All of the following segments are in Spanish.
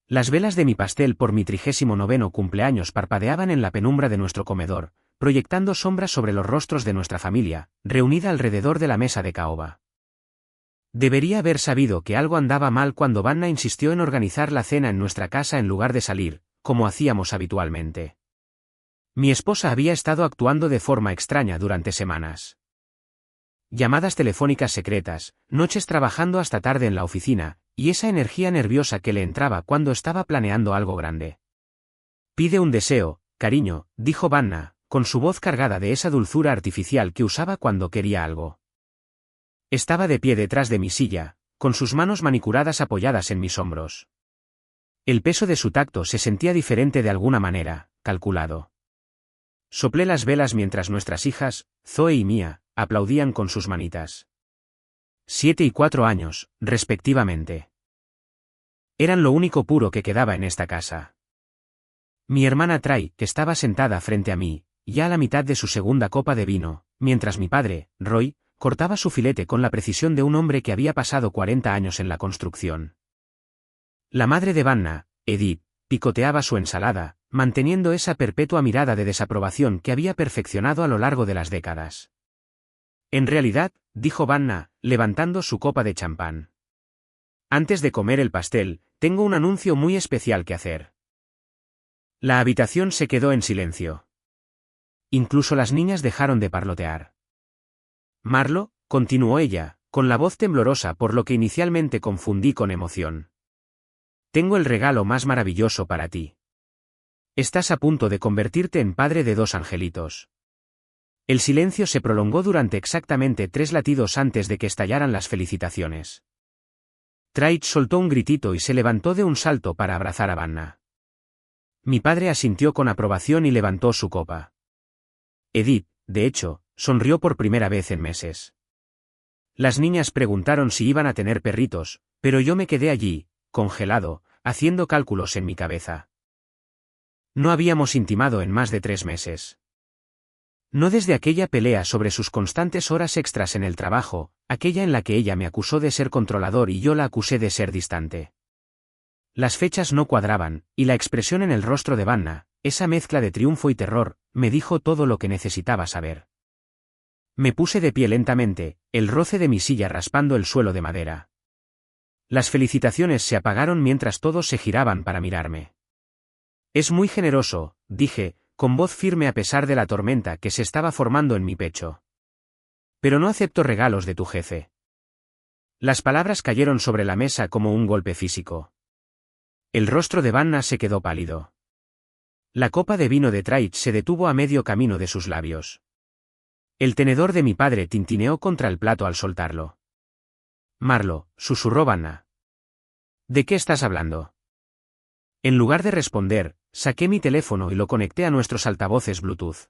Las velas de mi pastel por mi 39º cumpleaños parpadeaban en la penumbra de nuestro comedor, proyectando sombras sobre los rostros de nuestra familia, reunida alrededor de la mesa de caoba. Debería haber sabido que algo andaba mal cuando Vanna insistió en organizar la cena en nuestra casa en lugar de salir, como hacíamos habitualmente. Mi esposa había estado actuando de forma extraña durante semanas. Llamadas telefónicas secretas, noches trabajando hasta tarde en la oficina, y esa energía nerviosa que le entraba cuando estaba planeando algo grande. Pide un deseo, cariño, dijo Vanna, con su voz cargada de esa dulzura artificial que usaba cuando quería algo. Estaba de pie detrás de mi silla, con sus manos manicuradas apoyadas en mis hombros. El peso de su tacto se sentía diferente de alguna manera, calculado. Soplé las velas mientras nuestras hijas, Zoe y Mia, aplaudían con sus manitas. 7 y 4 años, respectivamente. Eran lo único puro que quedaba en esta casa. Mi hermana Trai, que estaba sentada frente a mí, ya a la mitad de su segunda copa de vino, mientras mi padre, Roy, cortaba su filete con la precisión de un hombre que había pasado 40 años en la construcción. La madre de Vanna, Edith, picoteaba su ensalada, manteniendo esa perpetua mirada de desaprobación que había perfeccionado a lo largo de las décadas. En realidad, dijo Vanna, levantando su copa de champán. Antes de comer el pastel, tengo un anuncio muy especial que hacer. La habitación se quedó en silencio. Incluso las niñas dejaron de parlotear. Marlo, continuó ella, con la voz temblorosa por lo que inicialmente confundí con emoción. Tengo el regalo más maravilloso para ti. Estás a punto de convertirte en padre de 2 angelitos. El silencio se prolongó durante exactamente 3 latidos antes de que estallaran las felicitaciones. Traich soltó un gritito y se levantó de un salto para abrazar a Vanna. Mi padre asintió con aprobación y levantó su copa. Edith, de hecho, sonrió por primera vez en meses. Las niñas preguntaron si iban a tener perritos, pero yo me quedé allí, congelado, haciendo cálculos en mi cabeza. No habíamos intimado en más de 3 meses. No desde aquella pelea sobre sus constantes horas extras en el trabajo, aquella en la que ella me acusó de ser controlador y yo la acusé de ser distante. Las fechas no cuadraban, y la expresión en el rostro de Vanna, esa mezcla de triunfo y terror, me dijo todo lo que necesitaba saber. Me puse de pie lentamente, el roce de mi silla raspando el suelo de madera. Las felicitaciones se apagaron mientras todos se giraban para mirarme. Es muy generoso, dije, con voz firme a pesar de la tormenta que se estaba formando en mi pecho. Pero no acepto regalos de tu jefe. Las palabras cayeron sobre la mesa como un golpe físico. El rostro de Vanna se quedó pálido. La copa de vino de Traich se detuvo a medio camino de sus labios. El tenedor de mi padre tintineó contra el plato al soltarlo. Marlo, susurró Vanna. ¿De qué estás hablando? En lugar de responder, saqué mi teléfono y lo conecté a nuestros altavoces Bluetooth.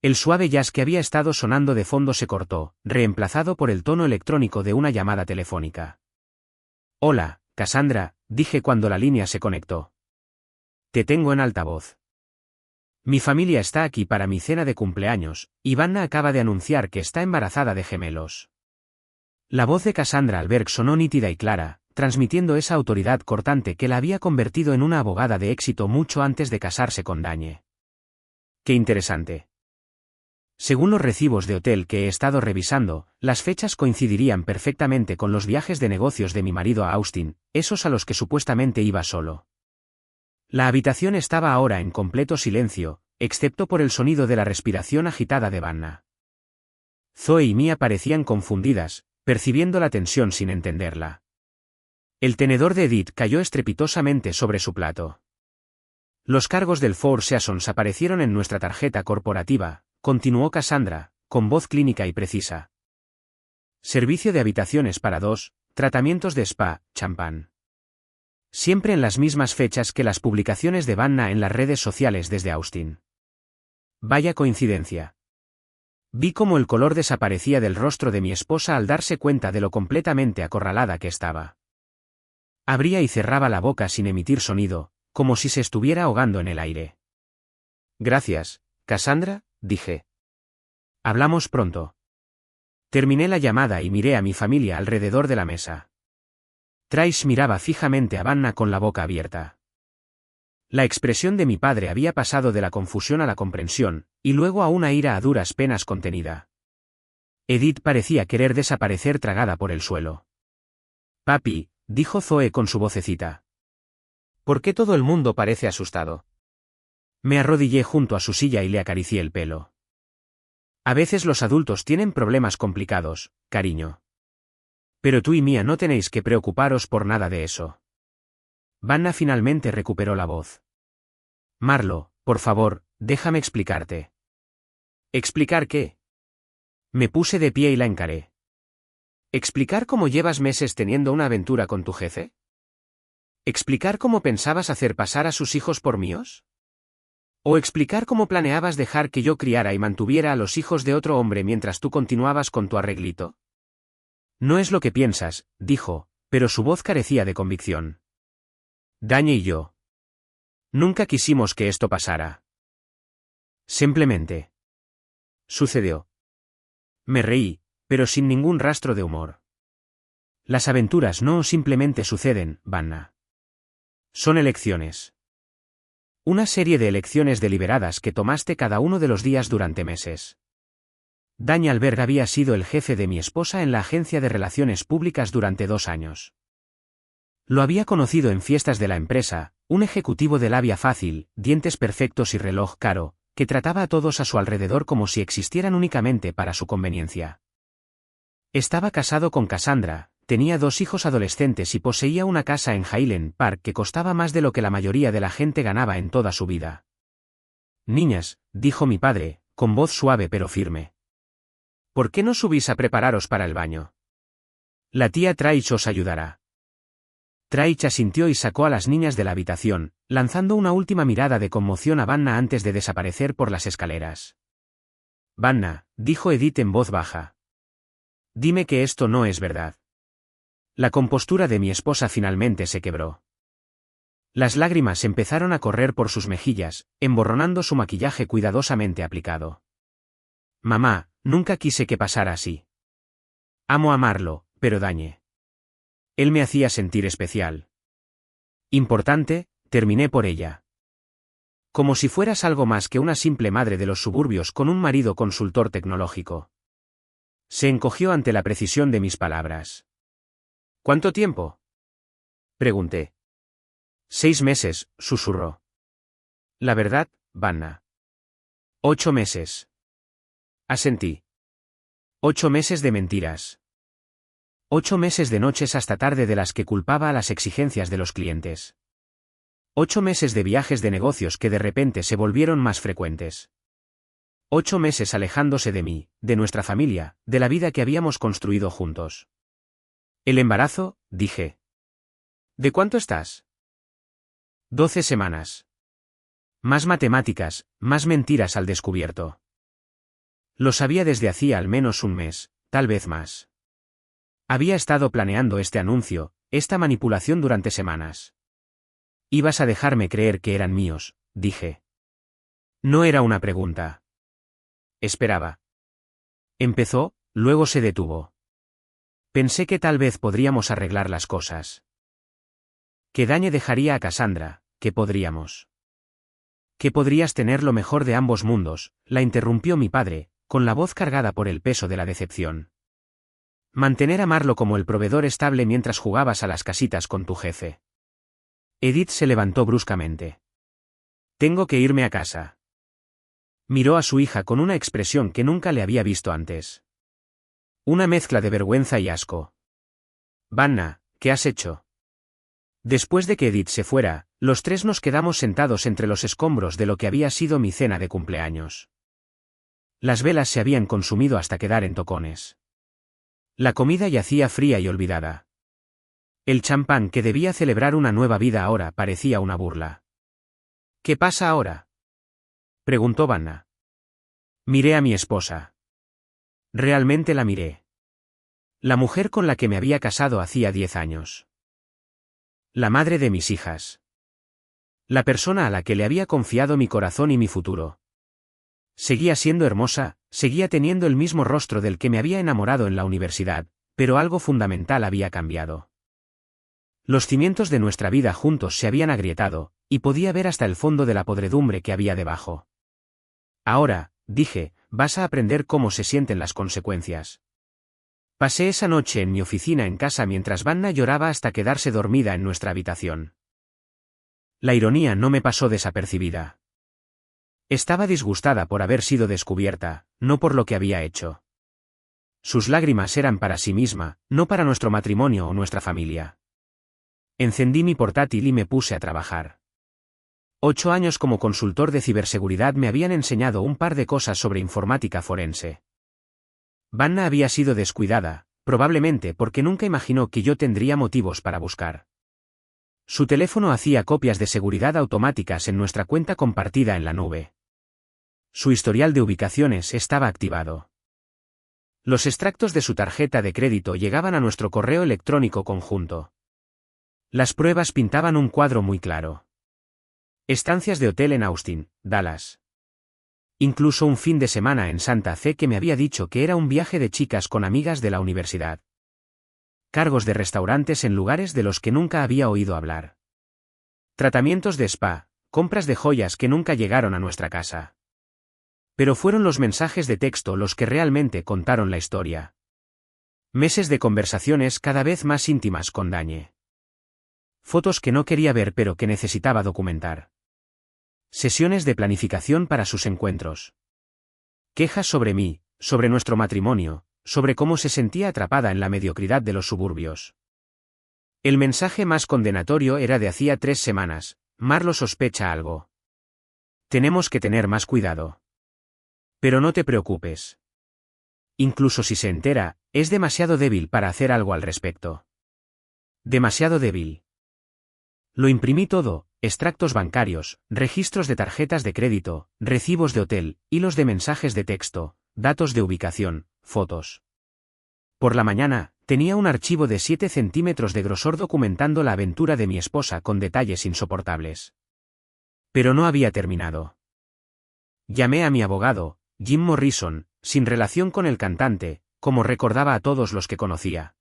El suave jazz que había estado sonando de fondo se cortó, reemplazado por el tono electrónico de una llamada telefónica. Hola, Cassandra, dije cuando la línea se conectó. Te tengo en altavoz. Mi familia está aquí para mi cena de cumpleaños, y Vanna acaba de anunciar que está embarazada de gemelos. La voz de Cassandra Alberg sonó nítida y clara, transmitiendo esa autoridad cortante que la había convertido en una abogada de éxito mucho antes de casarse con Dañe. Qué interesante. Según los recibos de hotel que he estado revisando, las fechas coincidirían perfectamente con los viajes de negocios de mi marido a Austin, esos a los que supuestamente iba solo. La habitación estaba ahora en completo silencio, excepto por el sonido de la respiración agitada de Vanna. Zoe y Mia parecían confundidas, percibiendo la tensión sin entenderla. El tenedor de Edith cayó estrepitosamente sobre su plato. Los cargos del Four Seasons aparecieron en nuestra tarjeta corporativa, continuó Cassandra, con voz clínica y precisa. Servicio de habitaciones para 2, tratamientos de spa, champán. Siempre en las mismas fechas que las publicaciones de Vanna en las redes sociales desde Austin. Vaya coincidencia. Vi cómo el color desaparecía del rostro de mi esposa al darse cuenta de lo completamente acorralada que estaba. Abría y cerraba la boca sin emitir sonido, como si se estuviera ahogando en el aire. Gracias, Cassandra, dije. Hablamos pronto. Terminé la llamada y miré a mi familia alrededor de la mesa. Trace miraba fijamente a Vanna con la boca abierta. La expresión de mi padre había pasado de la confusión a la comprensión, y luego a una ira a duras penas contenida. Edith parecía querer desaparecer tragada por el suelo. «Papi», dijo Zoe con su vocecita. «¿Por qué todo el mundo parece asustado?» Me arrodillé junto a su silla y le acaricié el pelo. «A veces los adultos tienen problemas complicados, cariño. Pero tú y Mia no tenéis que preocuparos por nada de eso». Vanna finalmente recuperó la voz. «Marlo, por favor, déjame explicarte». «¿Explicar qué?» Me puse de pie y la encaré. ¿Explicar cómo llevas meses teniendo una aventura con tu jefe? ¿Explicar cómo pensabas hacer pasar a sus hijos por míos? ¿O explicar cómo planeabas dejar que yo criara y mantuviera a los hijos de otro hombre mientras tú continuabas con tu arreglito? No es lo que piensas, dijo, pero su voz carecía de convicción. Dañe y yo. Nunca quisimos que esto pasara. Simplemente. Sucedió. Me reí, pero sin ningún rastro de humor. Las aventuras no simplemente suceden, Vanna. Son elecciones. Una serie de elecciones deliberadas que tomaste cada uno de los días durante meses. Dañe Alberg había sido el jefe de mi esposa en la agencia de relaciones públicas durante 2 años. Lo había conocido en fiestas de la empresa, un ejecutivo de labia fácil, dientes perfectos y reloj caro, que trataba a todos a su alrededor como si existieran únicamente para su conveniencia. Estaba casado con Cassandra, tenía 2 hijos adolescentes y poseía una casa en Highland Park que costaba más de lo que la mayoría de la gente ganaba en toda su vida. Niñas, dijo mi padre, con voz suave pero firme. ¿Por qué no subís a prepararos para el baño? La tía Traich os ayudará. Traich asintió y sacó a las niñas de la habitación, lanzando una última mirada de conmoción a Vanna antes de desaparecer por las escaleras. Vanna, dijo Edith en voz baja. Dime que esto no es verdad. La compostura de mi esposa finalmente se quebró. Las lágrimas empezaron a correr por sus mejillas, emborronando su maquillaje cuidadosamente aplicado. Mamá, nunca quise que pasara así. Amo amarlo, pero Dañe. Él me hacía sentir especial. Importante, terminé por ella. Como si fueras algo más que una simple madre de los suburbios con un marido consultor tecnológico. Se encogió ante la precisión de mis palabras. ¿Cuánto tiempo? Pregunté. 6 meses, susurró. La verdad, Vanna. 8 meses. Asentí. 8 meses de mentiras. 8 meses de noches hasta tarde de las que culpaba a las exigencias de los clientes. 8 meses de viajes de negocios que de repente se volvieron más frecuentes. 8 meses alejándose de mí, de nuestra familia, de la vida que habíamos construido juntos. El embarazo, dije. ¿De cuánto estás? 12 semanas. Más matemáticas, más mentiras al descubierto. Lo sabía desde hacía al menos un mes, tal vez más. Había estado planeando este anuncio, esta manipulación durante semanas. Ibas a dejarme creer que eran míos, dije. No era una pregunta. Esperaba. Empezó, luego se detuvo. Pensé que tal vez podríamos arreglar las cosas. Que Dañe dejaría a Cassandra, que podríamos. Que podrías tener lo mejor de ambos mundos, la interrumpió mi padre, con la voz cargada por el peso de la decepción. Mantener a Marlo como el proveedor estable mientras jugabas a las casitas con tu jefe. Edith se levantó bruscamente. Tengo que irme a casa. Miró a su hija con una expresión que nunca le había visto antes. Una mezcla de vergüenza y asco. Vanna, ¿qué has hecho? Después de que Edith se fuera, los 3 nos quedamos sentados entre los escombros de lo que había sido mi cena de cumpleaños. Las velas se habían consumido hasta quedar en tocones. La comida yacía fría y olvidada. El champán que debía celebrar una nueva vida ahora parecía una burla. ¿Qué pasa ahora? Preguntó Vanna. Miré a mi esposa. Realmente la miré. La mujer con la que me había casado hacía 10 años. La madre de mis hijas. La persona a la que le había confiado mi corazón y mi futuro. Seguía siendo hermosa, seguía teniendo el mismo rostro del que me había enamorado en la universidad, pero algo fundamental había cambiado. Los cimientos de nuestra vida juntos se habían agrietado, y podía ver hasta el fondo de la podredumbre que había debajo. Ahora, dije, vas a aprender cómo se sienten las consecuencias. Pasé esa noche en mi oficina en casa mientras Vanna lloraba hasta quedarse dormida en nuestra habitación. La ironía no me pasó desapercibida. Estaba disgustada por haber sido descubierta, no por lo que había hecho. Sus lágrimas eran para sí misma, no para nuestro matrimonio o nuestra familia. Encendí mi portátil y me puse a trabajar. 8 años como consultor de ciberseguridad me habían enseñado un par de cosas sobre informática forense. Vanna había sido descuidada, probablemente porque nunca imaginó que yo tendría motivos para buscar. Su teléfono hacía copias de seguridad automáticas en nuestra cuenta compartida en la nube. Su historial de ubicaciones estaba activado. Los extractos de su tarjeta de crédito llegaban a nuestro correo electrónico conjunto. Las pruebas pintaban un cuadro muy claro. Estancias de hotel en Austin, Dallas. Incluso un fin de semana en Santa Fe que me había dicho que era un viaje de chicas con amigas de la universidad. Cargos de restaurantes en lugares de los que nunca había oído hablar. Tratamientos de spa, compras de joyas que nunca llegaron a nuestra casa. Pero fueron los mensajes de texto los que realmente contaron la historia. Meses de conversaciones cada vez más íntimas con Dañe. Fotos que no quería ver pero que necesitaba documentar. Sesiones de planificación para sus encuentros. Quejas sobre mí, sobre nuestro matrimonio, sobre cómo se sentía atrapada en la mediocridad de los suburbios. El mensaje más condenatorio era de hacía 3 semanas, Marlo sospecha algo. Tenemos que tener más cuidado. Pero no te preocupes. Incluso si se entera, es demasiado débil para hacer algo al respecto. Demasiado débil. Lo imprimí todo, extractos bancarios, registros de tarjetas de crédito, recibos de hotel, hilos de mensajes de texto, datos de ubicación, fotos. Por la mañana, tenía un archivo de 7 centímetros de grosor documentando la aventura de mi esposa con detalles insoportables. Pero no había terminado. Llamé a mi abogado, Jim Morrison, sin relación con el cantante, como recordaba a todos los que conocía.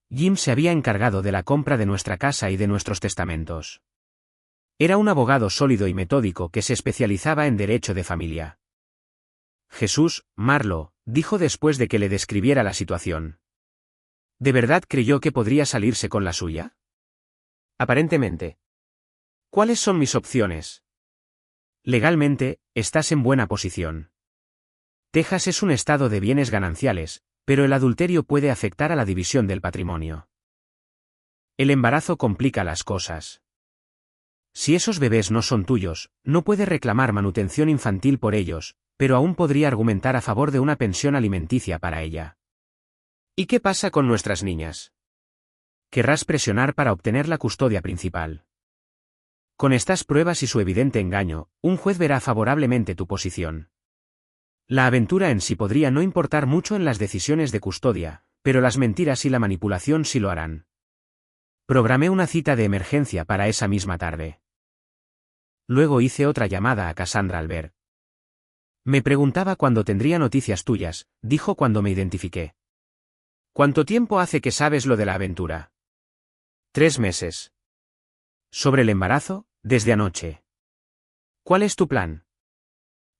Jim se había encargado de la compra de nuestra casa y de nuestros testamentos. Era un abogado sólido y metódico que se especializaba en derecho de familia. Jesús, Marlo, dijo después de que le describiera la situación. ¿De verdad creyó que podría salirse con la suya? Aparentemente. ¿Cuáles son mis opciones? Legalmente, estás en buena posición. Texas es un estado de bienes gananciales, pero el adulterio puede afectar a la división del patrimonio. El embarazo complica las cosas. Si esos bebés no son tuyos, no puede reclamar manutención infantil por ellos, pero aún podría argumentar a favor de una pensión alimenticia para ella. ¿Y qué pasa con nuestras niñas? Querrás presionar para obtener la custodia principal. Con estas pruebas y su evidente engaño, un juez verá favorablemente tu posición. La aventura en sí podría no importar mucho en las decisiones de custodia, pero las mentiras y la manipulación sí lo harán. Programé una cita de emergencia para esa misma tarde. Luego hice otra llamada a Cassandra Albert. Me preguntaba cuándo tendría noticias tuyas, dijo cuando me identifiqué. ¿Cuánto tiempo hace que sabes lo de la aventura? 3 meses. Sobre el embarazo, desde anoche. ¿Cuál es tu plan?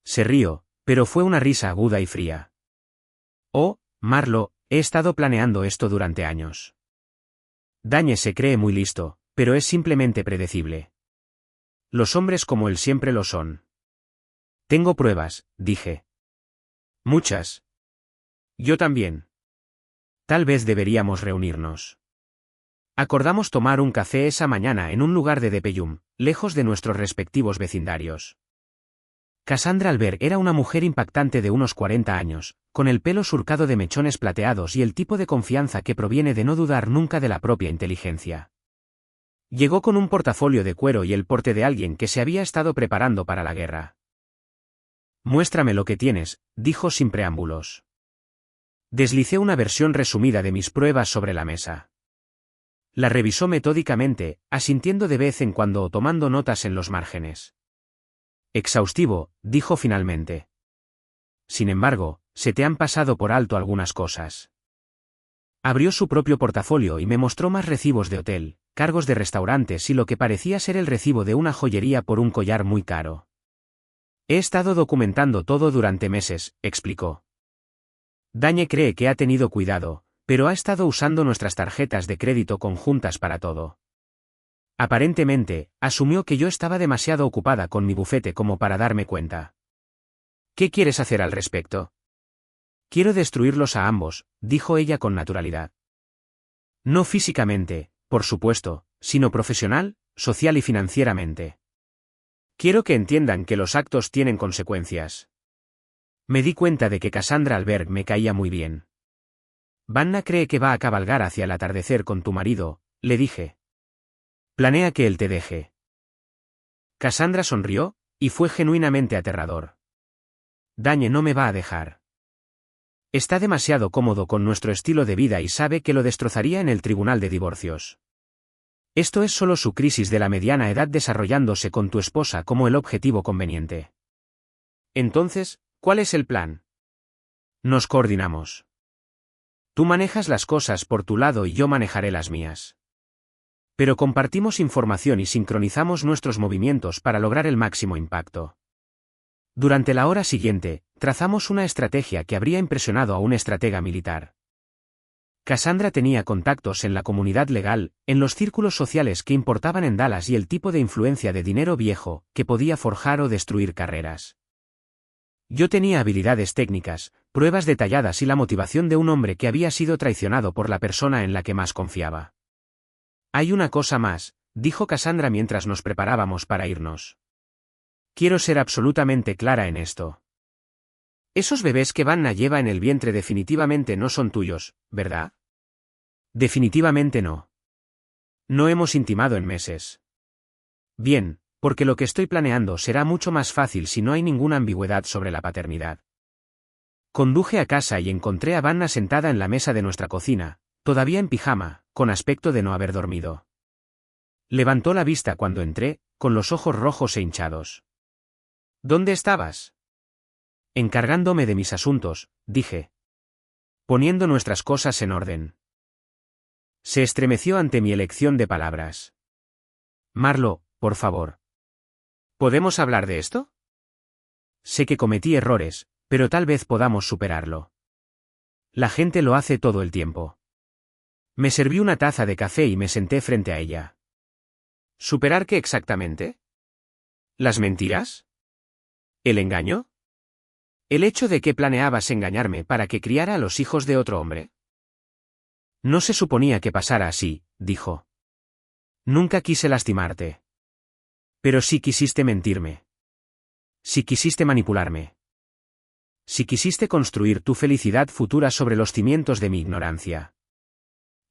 Se rió, pero fue una risa aguda y fría. Oh, Marlo, he estado planeando esto durante años. Dañe se cree muy listo, pero es simplemente predecible. Los hombres como él siempre lo son. Tengo pruebas, dije. Muchas. Yo también. Tal vez deberíamos reunirnos. Acordamos tomar un café esa mañana en un lugar de Depeyum, lejos de nuestros respectivos vecindarios. Cassandra Albert era una mujer impactante de unos 40 años, con el pelo surcado de mechones plateados y el tipo de confianza que proviene de no dudar nunca de la propia inteligencia. Llegó con un portafolio de cuero y el porte de alguien que se había estado preparando para la guerra. Muéstrame lo que tienes, dijo sin preámbulos. Deslicé una versión resumida de mis pruebas sobre la mesa. La revisó metódicamente, asintiendo de vez en cuando o tomando notas en los márgenes. Exhaustivo, dijo finalmente. Sin embargo, se te han pasado por alto algunas cosas. Abrió su propio portafolio y me mostró más recibos de hotel, cargos de restaurantes y lo que parecía ser el recibo de una joyería por un collar muy caro. He estado documentando todo durante meses, explicó. Dañe cree que ha tenido cuidado, pero ha estado usando nuestras tarjetas de crédito conjuntas para todo. Aparentemente, asumió que yo estaba demasiado ocupada con mi bufete como para darme cuenta. ¿Qué quieres hacer al respecto? Quiero destruirlos a ambos, dijo ella con naturalidad. No físicamente, por supuesto, sino profesional, social y financieramente. Quiero que entiendan que los actos tienen consecuencias. Me di cuenta de que Cassandra Alberg me caía muy bien. Vanna cree que va a cabalgar hacia el atardecer con tu marido, le dije. Planea que él te deje. Cassandra sonrió, y fue genuinamente aterrador. Dañe no me va a dejar. Está demasiado cómodo con nuestro estilo de vida y sabe que lo destrozaría en el tribunal de divorcios. Esto es solo su crisis de la mediana edad desarrollándose con tu esposa como el objetivo conveniente. Entonces, ¿cuál es el plan? Nos coordinamos. Tú manejas las cosas por tu lado y yo manejaré las mías. Pero compartimos información y sincronizamos nuestros movimientos para lograr el máximo impacto. Durante la hora siguiente, trazamos una estrategia que habría impresionado a un estratega militar. Cassandra tenía contactos en la comunidad legal, en los círculos sociales que importaban en Dallas y el tipo de influencia de dinero viejo que podía forjar o destruir carreras. Yo tenía habilidades técnicas, pruebas detalladas y la motivación de un hombre que había sido traicionado por la persona en la que más confiaba. Hay una cosa más, dijo Cassandra mientras nos preparábamos para irnos. Quiero ser absolutamente clara en esto. Esos bebés que Vanna lleva en el vientre definitivamente no son tuyos, ¿verdad? Definitivamente no. No hemos intimado en meses. Bien, porque lo que estoy planeando será mucho más fácil si no hay ninguna ambigüedad sobre la paternidad. Conduje a casa y encontré a Vanna sentada en la mesa de nuestra cocina, todavía en pijama, con aspecto de no haber dormido. Levantó la vista cuando entré, con los ojos rojos e hinchados. ¿Dónde estabas? Encargándome de mis asuntos, dije. Poniendo nuestras cosas en orden. Se estremeció ante mi elección de palabras. Marlo, por favor. ¿Podemos hablar de esto? Sé que cometí errores, pero tal vez podamos superarlo. La gente lo hace todo el tiempo. Me serví una taza de café y me senté frente a ella. ¿Superar qué exactamente? ¿Las mentiras? ¿El engaño? ¿El hecho de que planeabas engañarme para que criara a los hijos de otro hombre? No se suponía que pasara así, dijo. Nunca quise lastimarte. Pero sí quisiste mentirme. Sí quisiste manipularme. Sí quisiste construir tu felicidad futura sobre los cimientos de mi ignorancia.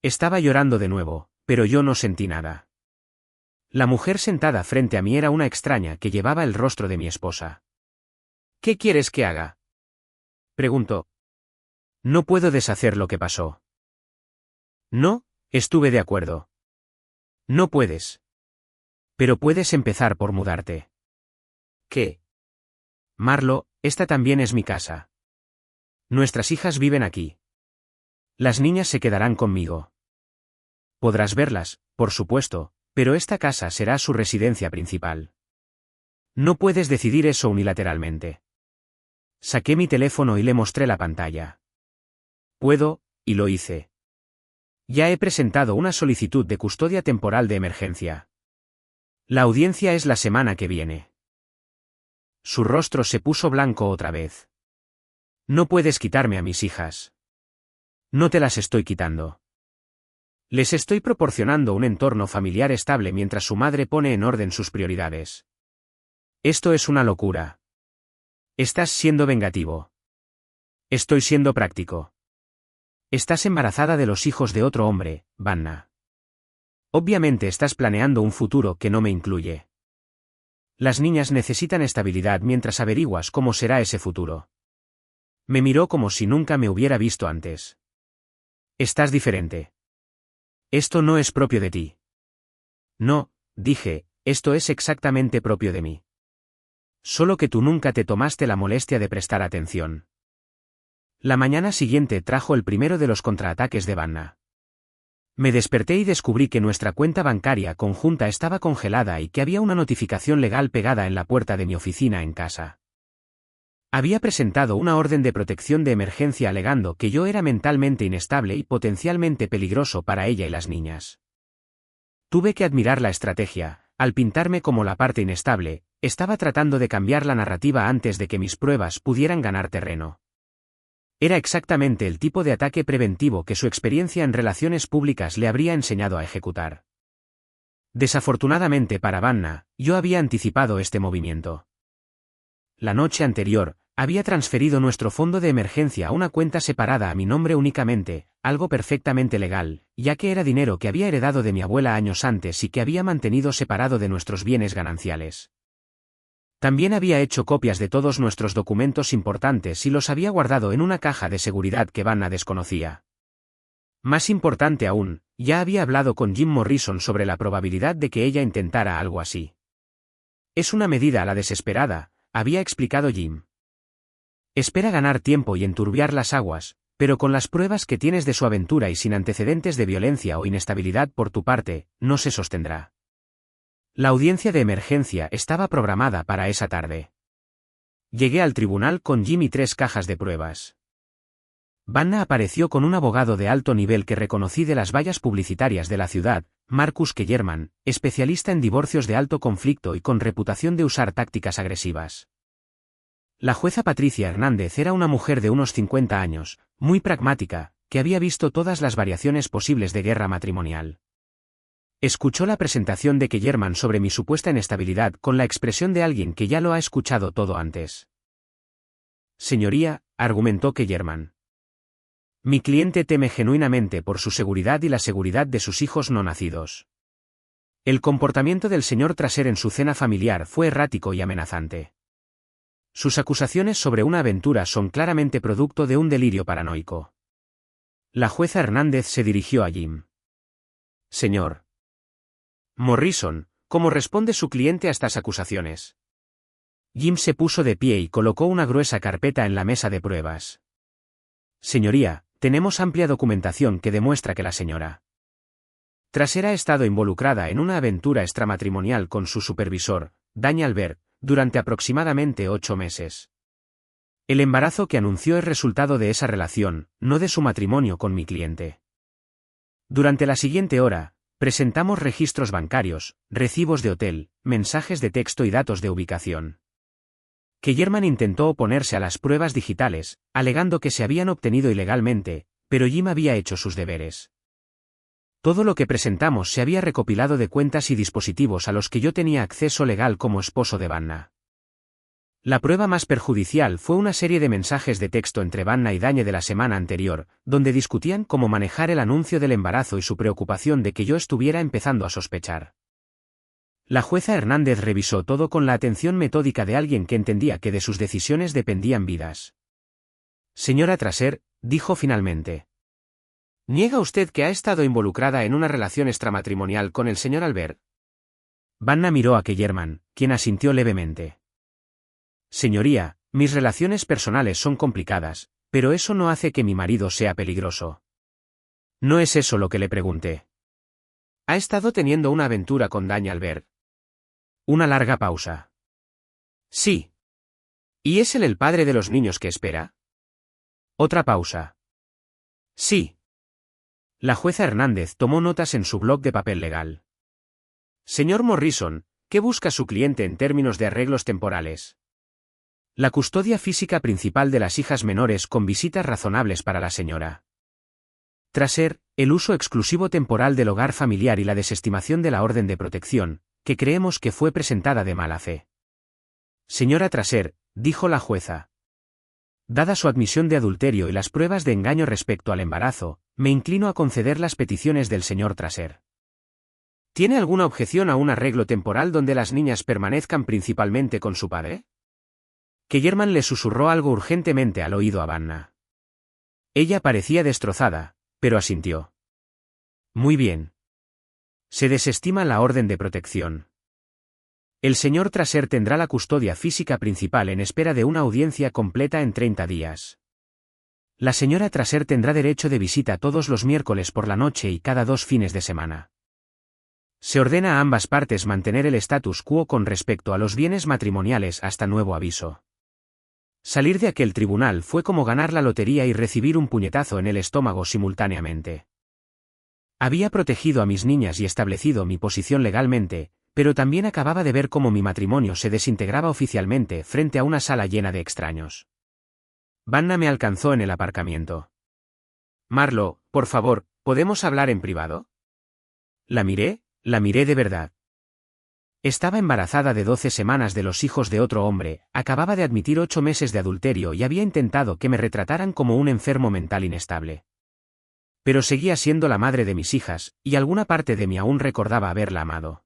Estaba llorando de nuevo, pero yo no sentí nada. La mujer sentada frente a mí era una extraña que llevaba el rostro de mi esposa. ¿Qué quieres que haga? Preguntó. No puedo deshacer lo que pasó. No, estuve de acuerdo. No puedes. Pero puedes empezar por mudarte. ¿Qué? Marlo, esta también es mi casa. Nuestras hijas viven aquí. Las niñas se quedarán conmigo. Podrás verlas, por supuesto, pero esta casa será su residencia principal. No puedes decidir eso unilateralmente. Saqué mi teléfono y le mostré la pantalla. Puedo, y lo hice. Ya he presentado una solicitud de custodia temporal de emergencia. La audiencia es la semana que viene. Su rostro se puso blanco otra vez. No puedes quitarme a mis hijas. No te las estoy quitando. Les estoy proporcionando un entorno familiar estable mientras su madre pone en orden sus prioridades. Esto es una locura. Estás siendo vengativo. Estoy siendo práctico. Estás embarazada de los hijos de otro hombre, Vanna. Obviamente estás planeando un futuro que no me incluye. Las niñas necesitan estabilidad mientras averiguas cómo será ese futuro. Me miró como si nunca me hubiera visto antes. Estás diferente. Esto no es propio de ti. No, dije, esto es exactamente propio de mí. Solo que tú nunca te tomaste la molestia de prestar atención. La mañana siguiente trajo el primero de los contraataques de Vanna. Me desperté y descubrí que nuestra cuenta bancaria conjunta estaba congelada y que había una notificación legal pegada en la puerta de mi oficina en casa. Había presentado una orden de protección de emergencia alegando que yo era mentalmente inestable y potencialmente peligroso para ella y las niñas. Tuve que admirar la estrategia. Al pintarme como la parte inestable, estaba tratando de cambiar la narrativa antes de que mis pruebas pudieran ganar terreno. Era exactamente el tipo de ataque preventivo que su experiencia en relaciones públicas le habría enseñado a ejecutar. Desafortunadamente para Vanna, yo había anticipado este movimiento. La noche anterior, había transferido nuestro fondo de emergencia a una cuenta separada a mi nombre únicamente, algo perfectamente legal, ya que era dinero que había heredado de mi abuela años antes y que había mantenido separado de nuestros bienes gananciales. También había hecho copias de todos nuestros documentos importantes y los había guardado en una caja de seguridad que Vanna desconocía. Más importante aún, ya había hablado con Jim Morrison sobre la probabilidad de que ella intentara algo así. Es una medida a la desesperada, había explicado Jim. Espera ganar tiempo y enturbiar las aguas, pero con las pruebas que tienes de su aventura y sin antecedentes de violencia o inestabilidad por tu parte, no se sostendrá. La audiencia de emergencia estaba programada para esa tarde. Llegué al tribunal con Jim y 3 cajas de pruebas. Vanna apareció con un abogado de alto nivel que reconocí de las vallas publicitarias de la ciudad, Marcus Kellerman, especialista en divorcios de alto conflicto y con reputación de usar tácticas agresivas. La jueza Patricia Hernández era una mujer de unos 50 años, muy pragmática, que había visto todas las variaciones posibles de guerra matrimonial. Escuchó la presentación de Kellerman sobre mi supuesta inestabilidad con la expresión de alguien que ya lo ha escuchado todo antes. Señoría, argumentó Kellerman. Mi cliente teme genuinamente por su seguridad y la seguridad de sus hijos no nacidos. El comportamiento del señor Traser en su cena familiar fue errático y amenazante. Sus acusaciones sobre una aventura son claramente producto de un delirio paranoico. La jueza Hernández se dirigió a Jim. Señor Morrison, ¿cómo responde su cliente a estas acusaciones? Jim se puso de pie y colocó una gruesa carpeta en la mesa de pruebas. Señoría, tenemos amplia documentación que demuestra que la señora Traser ha estado involucrada en una aventura extramatrimonial con su supervisor, Daniel Albert, durante aproximadamente 8 meses. El embarazo que anunció es resultado de esa relación, no de su matrimonio con mi cliente. Durante la siguiente hora, presentamos registros bancarios, recibos de hotel, mensajes de texto y datos de ubicación. Kellerman intentó oponerse a las pruebas digitales, alegando que se habían obtenido ilegalmente, pero Jim había hecho sus deberes. Todo lo que presentamos se había recopilado de cuentas y dispositivos a los que yo tenía acceso legal como esposo de Vanna. La prueba más perjudicial fue una serie de mensajes de texto entre Vanna y Dañe de la semana anterior, donde discutían cómo manejar el anuncio del embarazo y su preocupación de que yo estuviera empezando a sospechar. La jueza Hernández revisó todo con la atención metódica de alguien que entendía que de sus decisiones dependían vidas. Señora Traser, dijo finalmente. ¿Niega usted que ha estado involucrada en una relación extramatrimonial con el señor Albert? Vanna miró a Kellerman, quien asintió levemente. Señoría, mis relaciones personales son complicadas, pero eso no hace que mi marido sea peligroso. No es eso lo que le pregunté. ¿Ha estado teniendo una aventura con Daniel Albert? Una larga pausa. Sí. ¿Y es él el padre de los niños que espera? Otra pausa. Sí. La jueza Hernández tomó notas en su bloc de papel legal. Señor Morrison, ¿qué busca su cliente en términos de arreglos temporales? La custodia física principal de las hijas menores con visitas razonables para la señora Traser, el uso exclusivo temporal del hogar familiar y la desestimación de la orden de protección, que creemos que fue presentada de mala fe. Señora Traser, dijo la jueza. Dada su admisión de adulterio y las pruebas de engaño respecto al embarazo, me inclino a conceder las peticiones del señor Traser. ¿Tiene alguna objeción a un arreglo temporal donde las niñas permanezcan principalmente con su padre? Kellerman le susurró algo urgentemente al oído a Vanna. Ella parecía destrozada, pero asintió. Muy bien. Se desestima la orden de protección. El señor Traser tendrá la custodia física principal en espera de una audiencia completa en 30 días. La señora Traser tendrá derecho de visita todos los miércoles por la noche y cada 2 fines de semana. Se ordena a ambas partes mantener el status quo con respecto a los bienes matrimoniales hasta nuevo aviso. Salir de aquel tribunal fue como ganar la lotería y recibir un puñetazo en el estómago simultáneamente. Había protegido a mis niñas y establecido mi posición legalmente, pero también acababa de ver cómo mi matrimonio se desintegraba oficialmente frente a una sala llena de extraños. Vanna me alcanzó en el aparcamiento. Marlo, por favor, ¿podemos hablar en privado? La miré de verdad. Estaba embarazada de 12 semanas de los hijos de otro hombre, acababa de admitir 8 meses de adulterio y había intentado que me retrataran como un enfermo mental inestable. Pero seguía siendo la madre de mis hijas, y alguna parte de mí aún recordaba haberla amado.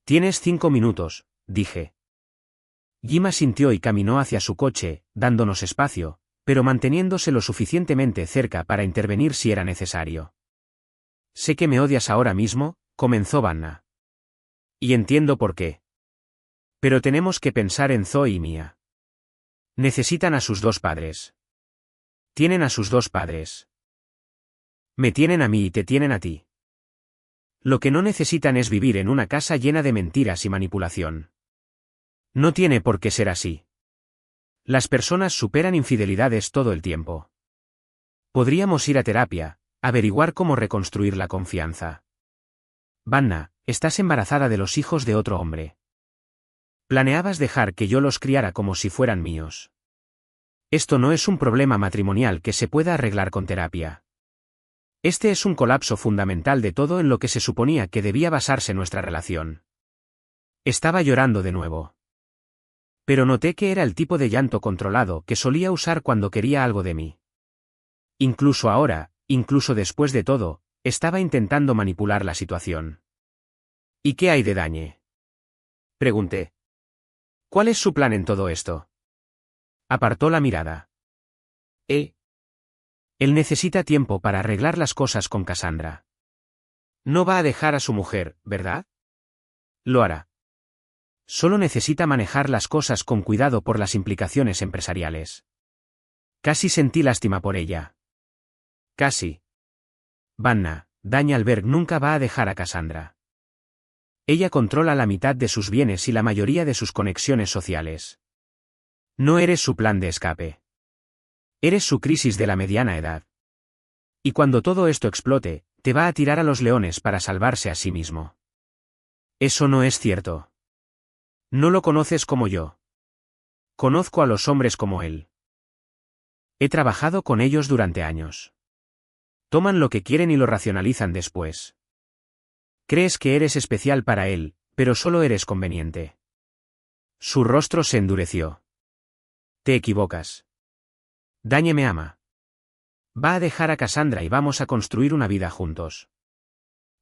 «Tienes 5 minutos», dije. Jim asintió y caminó hacia su coche, dándonos espacio, pero manteniéndose lo suficientemente cerca para intervenir si era necesario. «Sé que me odias ahora mismo», comenzó Vanna. «Y entiendo por qué. Pero tenemos que pensar en Zoe y Mia. Necesitan a sus 2 padres. Tienen a sus 2 padres. Me tienen a mí y te tienen a ti. Lo que no necesitan es vivir en una casa llena de mentiras y manipulación. No tiene por qué ser así. Las personas superan infidelidades todo el tiempo. Podríamos ir a terapia, averiguar cómo reconstruir la confianza. Vanna, estás embarazada de los hijos de otro hombre. Planeabas dejar que yo los criara como si fueran míos. Esto no es un problema matrimonial que se pueda arreglar con terapia. Este es un colapso fundamental de todo en lo que se suponía que debía basarse nuestra relación. Estaba llorando de nuevo. Pero noté que era el tipo de llanto controlado que solía usar cuando quería algo de mí. Incluso ahora, incluso después de todo, estaba intentando manipular la situación. ¿Y qué hay de Dañe?, pregunté. ¿Cuál es su plan en todo esto? Apartó la mirada. Él necesita tiempo para arreglar las cosas con Cassandra. No va a dejar a su mujer, ¿verdad? Lo hará. Solo necesita manejar las cosas con cuidado por las implicaciones empresariales. Casi sentí lástima por ella. Casi. Vanna, Dañe Alberg nunca va a dejar a Cassandra. Ella controla la mitad de sus bienes y la mayoría de sus conexiones sociales. No eres su plan de escape. Eres su crisis de la mediana edad. Y cuando todo esto explote, te va a tirar a los leones para salvarse a sí mismo. Eso no es cierto. No lo conoces como yo. Conozco a los hombres como él. He trabajado con ellos durante años. Toman lo que quieren y lo racionalizan después. Crees que eres especial para él, pero solo eres conveniente. Su rostro se endureció. Te equivocas. Dañe me ama. Va a dejar a Cassandra y vamos a construir una vida juntos.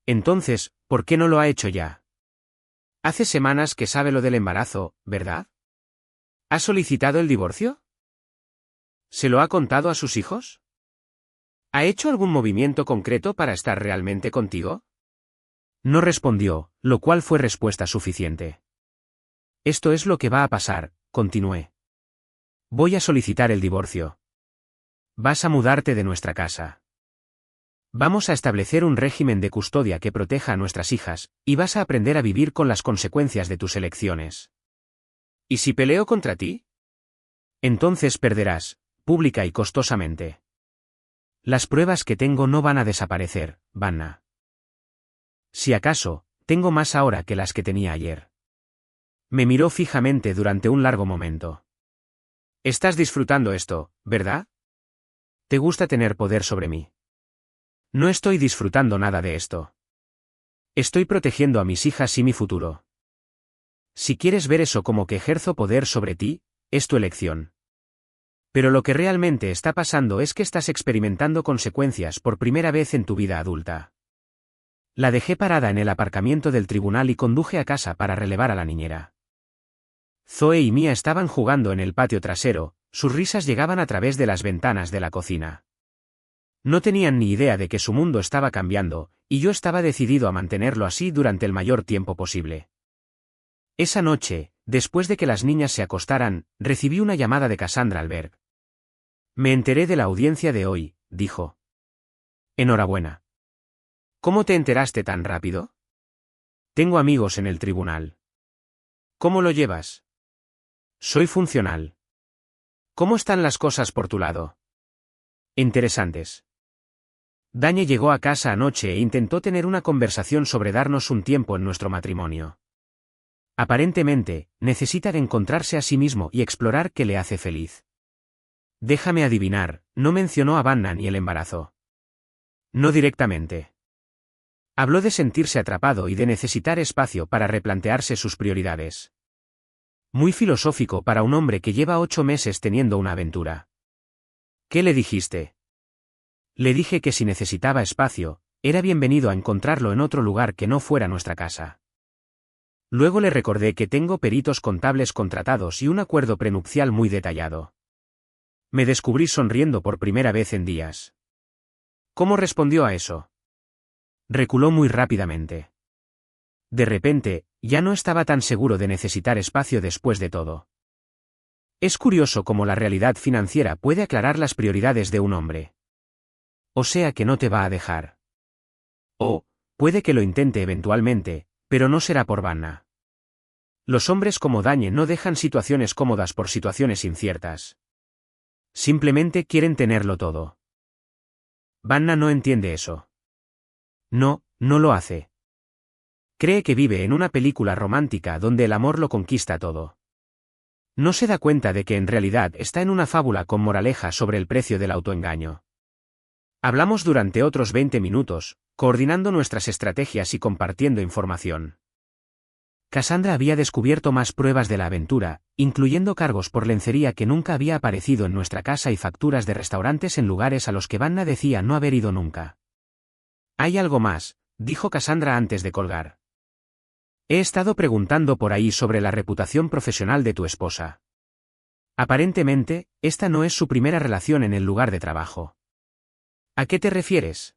Entonces, ¿por qué no lo ha hecho ya? Hace semanas que sabe lo del embarazo, ¿verdad? ¿Ha solicitado el divorcio? ¿Se lo ha contado a sus hijos? ¿Ha hecho algún movimiento concreto para estar realmente contigo? No respondió, lo cual fue respuesta suficiente. Esto es lo que va a pasar, continué. Voy a solicitar el divorcio. Vas a mudarte de nuestra casa. Vamos a establecer un régimen de custodia que proteja a nuestras hijas, y vas a aprender a vivir con las consecuencias de tus elecciones. ¿Y si peleo contra ti? Entonces perderás, pública y costosamente. Las pruebas que tengo no van a desaparecer, Vanna. Si acaso, tengo más ahora que las que tenía ayer. Me miró fijamente durante un largo momento. Estás disfrutando esto, ¿verdad? ¿Te gusta tener poder sobre mí? No estoy disfrutando nada de esto. Estoy protegiendo a mis hijas y mi futuro. Si quieres ver eso como que ejerzo poder sobre ti, es tu elección. Pero lo que realmente está pasando es que estás experimentando consecuencias por primera vez en tu vida adulta. La dejé parada en el aparcamiento del tribunal y conduje a casa para relevar a la niñera. Zoe y Mia estaban jugando en el patio trasero, sus risas llegaban a través de las ventanas de la cocina. No tenían ni idea de que su mundo estaba cambiando, y yo estaba decidido a mantenerlo así durante el mayor tiempo posible. Esa noche, después de que las niñas se acostaran, recibí una llamada de Cassandra Alberg. Me enteré de la audiencia de hoy, dijo. Enhorabuena. ¿Cómo te enteraste tan rápido? Tengo amigos en el tribunal. ¿Cómo lo llevas? Soy funcional. ¿Cómo están las cosas por tu lado? Interesantes. Dañe llegó a casa anoche e intentó tener una conversación sobre darnos un tiempo en nuestro matrimonio. Aparentemente, necesita encontrarse a sí mismo y explorar qué le hace feliz. Déjame adivinar, no mencionó a Vanna ni el embarazo. No directamente. Habló de sentirse atrapado y de necesitar espacio para replantearse sus prioridades. Muy filosófico para un hombre que lleva 8 meses teniendo una aventura. ¿Qué le dijiste? Le dije que si necesitaba espacio, era bienvenido a encontrarlo en otro lugar que no fuera nuestra casa. Luego le recordé que tengo peritos contables contratados y un acuerdo prenupcial muy detallado. Me descubrí sonriendo por primera vez en días. ¿Cómo respondió a eso? Reculó muy rápidamente. De repente, ya no estaba tan seguro de necesitar espacio después de todo. Es curioso cómo la realidad financiera puede aclarar las prioridades de un hombre. O sea que no te va a dejar. O, puede que lo intente eventualmente, pero no será por Vanna. Los hombres como Dañe no dejan situaciones cómodas por situaciones inciertas. Simplemente quieren tenerlo todo. Vanna no entiende eso. No, no lo hace. Cree que vive en una película romántica donde el amor lo conquista todo. No se da cuenta de que en realidad está en una fábula con moraleja sobre el precio del autoengaño. Hablamos durante otros 20 minutos, coordinando nuestras estrategias y compartiendo información. Cassandra había descubierto más pruebas de la aventura, incluyendo cargos por lencería que nunca había aparecido en nuestra casa y facturas de restaurantes en lugares a los que Vanna decía no haber ido nunca. Hay algo más, dijo Cassandra antes de colgar. He estado preguntando por ahí sobre la reputación profesional de tu esposa. Aparentemente, esta no es su primera relación en el lugar de trabajo. ¿A qué te refieres?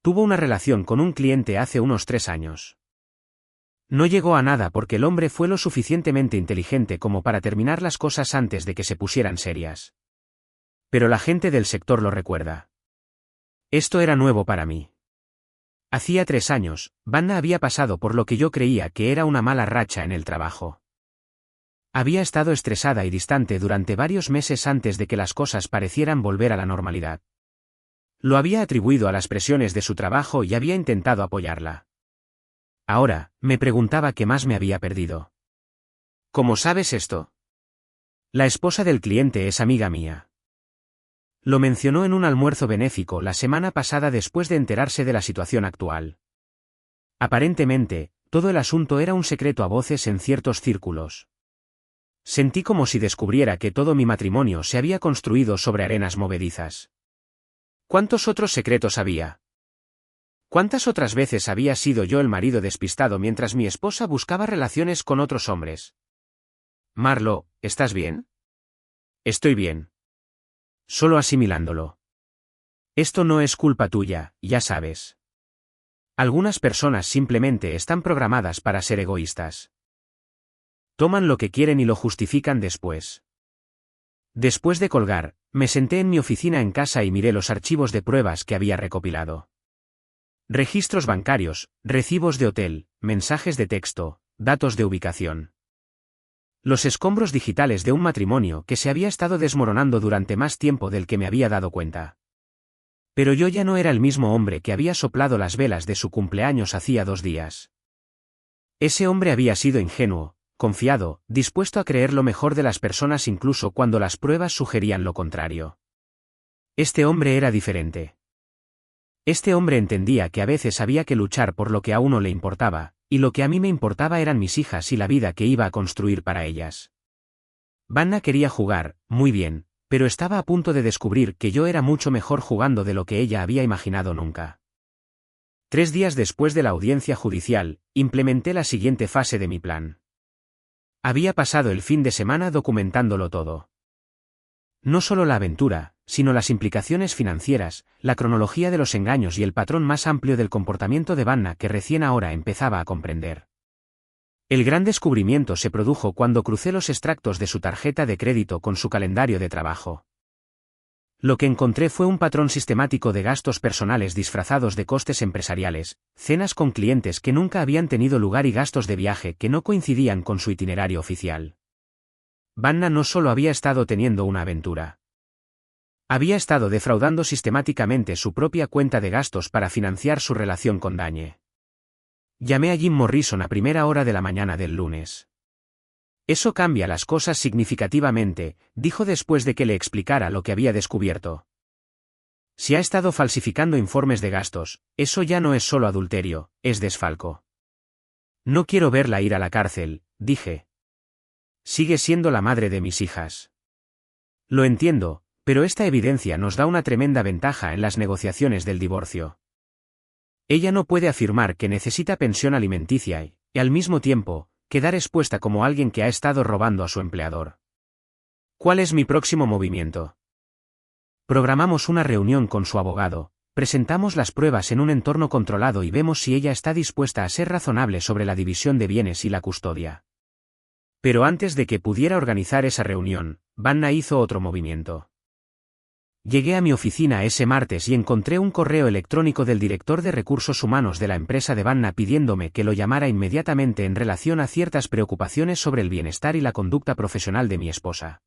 Tuvo una relación con un cliente hace unos 3 años. No llegó a nada porque el hombre fue lo suficientemente inteligente como para terminar las cosas antes de que se pusieran serias. Pero la gente del sector lo recuerda. Esto era nuevo para mí. Hacía 3 años, Vanna había pasado por lo que yo creía que era una mala racha en el trabajo. Había estado estresada y distante durante varios meses antes de que las cosas parecieran volver a la normalidad. Lo había atribuido a las presiones de su trabajo y había intentado apoyarla. Ahora, me preguntaba qué más me había perdido. ¿Cómo sabes esto? La esposa del cliente es amiga mía. Lo mencionó en un almuerzo benéfico la semana pasada después de enterarse de la situación actual. Aparentemente, todo el asunto era un secreto a voces en ciertos círculos. Sentí como si descubriera que todo mi matrimonio se había construido sobre arenas movedizas. ¿Cuántos otros secretos había? ¿Cuántas otras veces había sido yo el marido despistado mientras mi esposa buscaba relaciones con otros hombres? Marlo, ¿estás bien? Estoy bien. Solo asimilándolo. Esto no es culpa tuya, ya sabes. Algunas personas simplemente están programadas para ser egoístas. Toman lo que quieren y lo justifican después. Después de colgar, me senté en mi oficina en casa y miré los archivos de pruebas que había recopilado. Registros bancarios, recibos de hotel, mensajes de texto, datos de ubicación. Los escombros digitales de un matrimonio que se había estado desmoronando durante más tiempo del que me había dado cuenta. Pero yo ya no era el mismo hombre que había soplado las velas de su cumpleaños hacía 2 días. Ese hombre había sido ingenuo, confiado, dispuesto a creer lo mejor de las personas incluso cuando las pruebas sugerían lo contrario. Este hombre era diferente. Este hombre entendía que a veces había que luchar por lo que a uno le importaba, y lo que a mí me importaba eran mis hijas y la vida que iba a construir para ellas. Vanna quería jugar, muy bien, pero estaba a punto de descubrir que yo era mucho mejor jugando de lo que ella había imaginado nunca. 3 días después de la audiencia judicial, implementé la siguiente fase de mi plan. Había pasado el fin de semana documentándolo todo. No solo la aventura, sino las implicaciones financieras, la cronología de los engaños y el patrón más amplio del comportamiento de Vanna que recién ahora empezaba a comprender. El gran descubrimiento se produjo cuando crucé los extractos de su tarjeta de crédito con su calendario de trabajo. Lo que encontré fue un patrón sistemático de gastos personales disfrazados de costes empresariales, cenas con clientes que nunca habían tenido lugar y gastos de viaje que no coincidían con su itinerario oficial. Vanna no solo había estado teniendo una aventura. Había estado defraudando sistemáticamente su propia cuenta de gastos para financiar su relación con Dañe. Llamé a Jim Morrison a primera hora de la mañana del lunes. Eso cambia las cosas significativamente, dijo después de que le explicara lo que había descubierto. Si ha estado falsificando informes de gastos, eso ya no es solo adulterio, es desfalco. No quiero verla ir a la cárcel, dije. Sigue siendo la madre de mis hijas. Lo entiendo, pero esta evidencia nos da una tremenda ventaja en las negociaciones del divorcio. Ella no puede afirmar que necesita pensión alimenticia y, al mismo tiempo, quedar expuesta como alguien que ha estado robando a su empleador. ¿Cuál es mi próximo movimiento? Programamos una reunión con su abogado, presentamos las pruebas en un entorno controlado y vemos si ella está dispuesta a ser razonable sobre la división de bienes y la custodia. Pero antes de que pudiera organizar esa reunión, Vanna hizo otro movimiento. Llegué a mi oficina ese martes y encontré un correo electrónico del director de recursos humanos de la empresa de Vanna pidiéndome que lo llamara inmediatamente en relación a ciertas preocupaciones sobre el bienestar y la conducta profesional de mi esposa.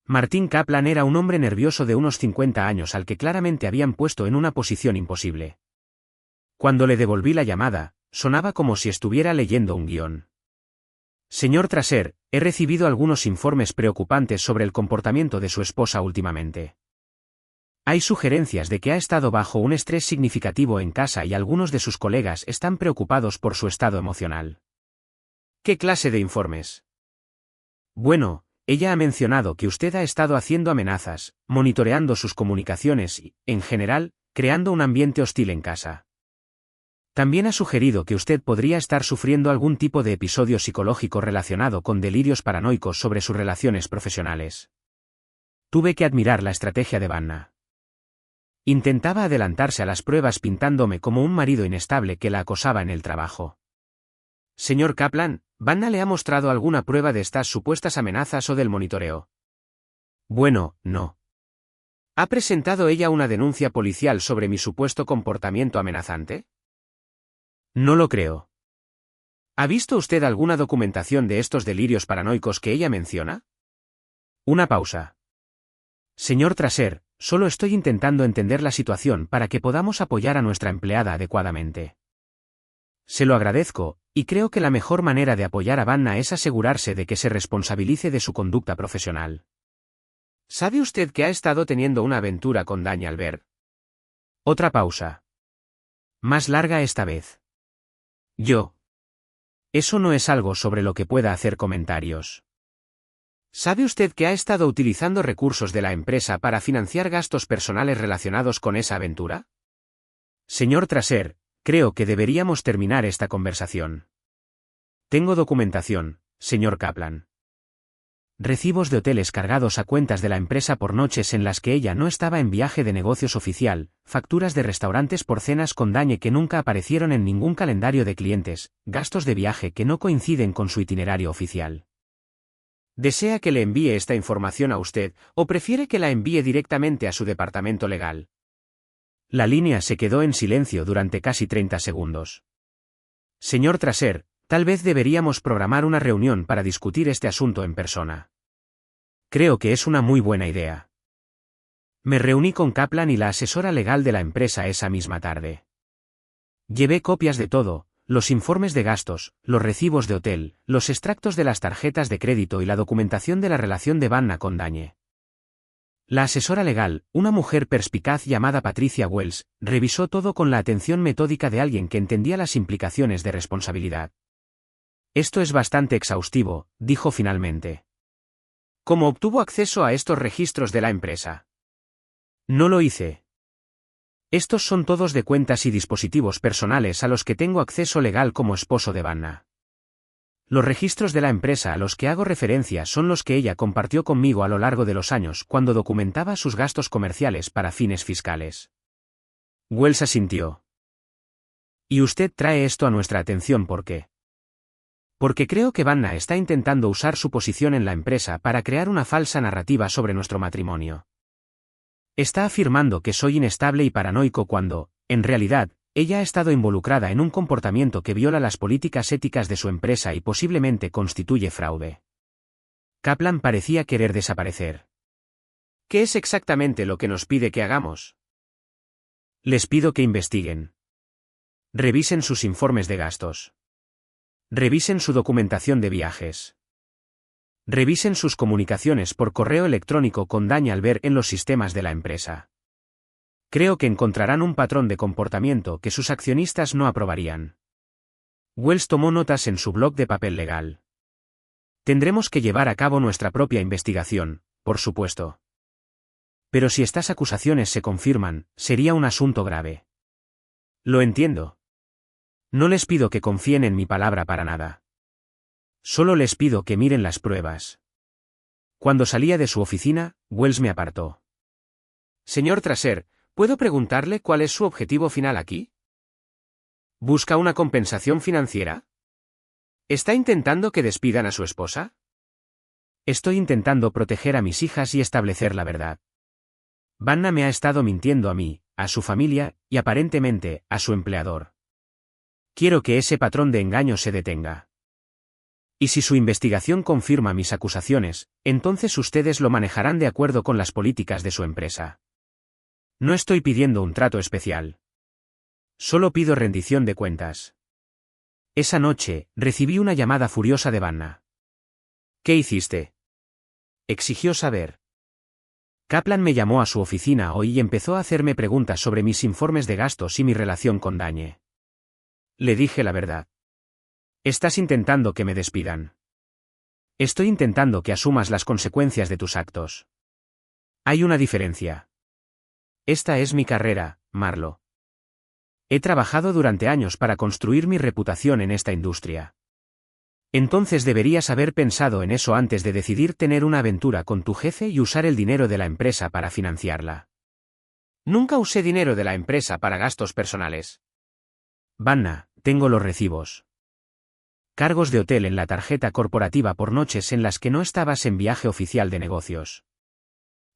Martin Kaplan era un hombre nervioso de unos 50 años al que claramente habían puesto en una posición imposible. Cuando le devolví la llamada, sonaba como si estuviera leyendo un guión. Señor Traser, he recibido algunos informes preocupantes sobre el comportamiento de su esposa últimamente. Hay sugerencias de que ha estado bajo un estrés significativo en casa y algunos de sus colegas están preocupados por su estado emocional. ¿Qué clase de informes? Bueno, ella ha mencionado que usted ha estado haciendo amenazas, monitoreando sus comunicaciones y, en general, creando un ambiente hostil en casa. También ha sugerido que usted podría estar sufriendo algún tipo de episodio psicológico relacionado con delirios paranoicos sobre sus relaciones profesionales. Tuve que admirar la estrategia de Vanna. Intentaba adelantarse a las pruebas pintándome como un marido inestable que la acosaba en el trabajo. Señor Kaplan, ¿Vanna le ha mostrado alguna prueba de estas supuestas amenazas o del monitoreo? Bueno, no. ¿Ha presentado ella una denuncia policial sobre mi supuesto comportamiento amenazante? No lo creo. ¿Ha visto usted alguna documentación de estos delirios paranoicos que ella menciona? Una pausa. Señor Traser, solo estoy intentando entender la situación para que podamos apoyar a nuestra empleada adecuadamente. Se lo agradezco, y creo que la mejor manera de apoyar a Vanna es asegurarse de que se responsabilice de su conducta profesional. ¿Sabe usted que ha estado teniendo una aventura con Dañe Albert? Otra pausa. Más larga esta vez. Eso no es algo sobre lo que pueda hacer comentarios. ¿Sabe usted que ha estado utilizando recursos de la empresa para financiar gastos personales relacionados con esa aventura? Señor Traser, creo que deberíamos terminar esta conversación. Tengo documentación, señor Kaplan. Recibos de hoteles cargados a cuentas de la empresa por noches en las que ella no estaba en viaje de negocios oficial, facturas de restaurantes por cenas con Dañe que nunca aparecieron en ningún calendario de clientes, gastos de viaje que no coinciden con su itinerario oficial. ¿Desea que le envíe esta información a usted, o prefiere que la envíe directamente a su departamento legal? La línea se quedó en silencio durante casi 30 segundos. Señor Traser, tal vez deberíamos programar una reunión para discutir este asunto en persona. Creo que es una muy buena idea. Me reuní con Kaplan y la asesora legal de la empresa esa misma tarde. Llevé copias de todo, los informes de gastos, los recibos de hotel, los extractos de las tarjetas de crédito y la documentación de la relación de Vanna con Dañe. La asesora legal, una mujer perspicaz llamada Patricia Wells, revisó todo con la atención metódica de alguien que entendía las implicaciones de responsabilidad. Esto es bastante exhaustivo, dijo finalmente. ¿Cómo obtuvo acceso a estos registros de la empresa? No lo hice. Estos son todos de cuentas y dispositivos personales a los que tengo acceso legal como esposo de Vanna. Los registros de la empresa a los que hago referencia son los que ella compartió conmigo a lo largo de los años cuando documentaba sus gastos comerciales para fines fiscales. Wells asintió. ¿Y usted trae esto a nuestra atención por qué? Porque creo que Vanna está intentando usar su posición en la empresa para crear una falsa narrativa sobre nuestro matrimonio. Está afirmando que soy inestable y paranoico cuando, en realidad, ella ha estado involucrada en un comportamiento que viola las políticas éticas de su empresa y posiblemente constituye fraude. Kaplan parecía querer desaparecer. ¿Qué es exactamente lo que nos pide que hagamos? Les pido que investiguen. Revisen sus informes de gastos. Revisen su documentación de viajes. Revisen sus comunicaciones por correo electrónico con Dañe al ver en los sistemas de la empresa. Creo que encontrarán un patrón de comportamiento que sus accionistas no aprobarían. Wells tomó notas en su bloc de papel legal. Tendremos que llevar a cabo nuestra propia investigación, por supuesto. Pero si estas acusaciones se confirman, sería un asunto grave. Lo entiendo. No les pido que confíen en mi palabra para nada. Solo les pido que miren las pruebas. Cuando salía de su oficina, Wells me apartó. Señor Traser, ¿puedo preguntarle cuál es su objetivo final aquí? ¿Busca una compensación financiera? ¿Está intentando que despidan a su esposa? Estoy intentando proteger a mis hijas y establecer la verdad. Vanna me ha estado mintiendo a mí, a su familia, y aparentemente, a su empleador. Quiero que ese patrón de engaño se detenga. Y si su investigación confirma mis acusaciones, entonces ustedes lo manejarán de acuerdo con las políticas de su empresa. No estoy pidiendo un trato especial. Solo pido rendición de cuentas. Esa noche, recibí una llamada furiosa de Vanna. ¿Qué hiciste? Exigió saber. Kaplan me llamó a su oficina hoy y empezó a hacerme preguntas sobre mis informes de gastos y mi relación con Dañe. Le dije la verdad. Estás intentando que me despidan. Estoy intentando que asumas las consecuencias de tus actos. Hay una diferencia. Esta es mi carrera, Marlo. He trabajado durante años para construir mi reputación en esta industria. Entonces deberías haber pensado en eso antes de decidir tener una aventura con tu jefe y usar el dinero de la empresa para financiarla. Nunca usé dinero de la empresa para gastos personales. Vanna, tengo los recibos. Cargos de hotel en la tarjeta corporativa por noches en las que no estabas en viaje oficial de negocios.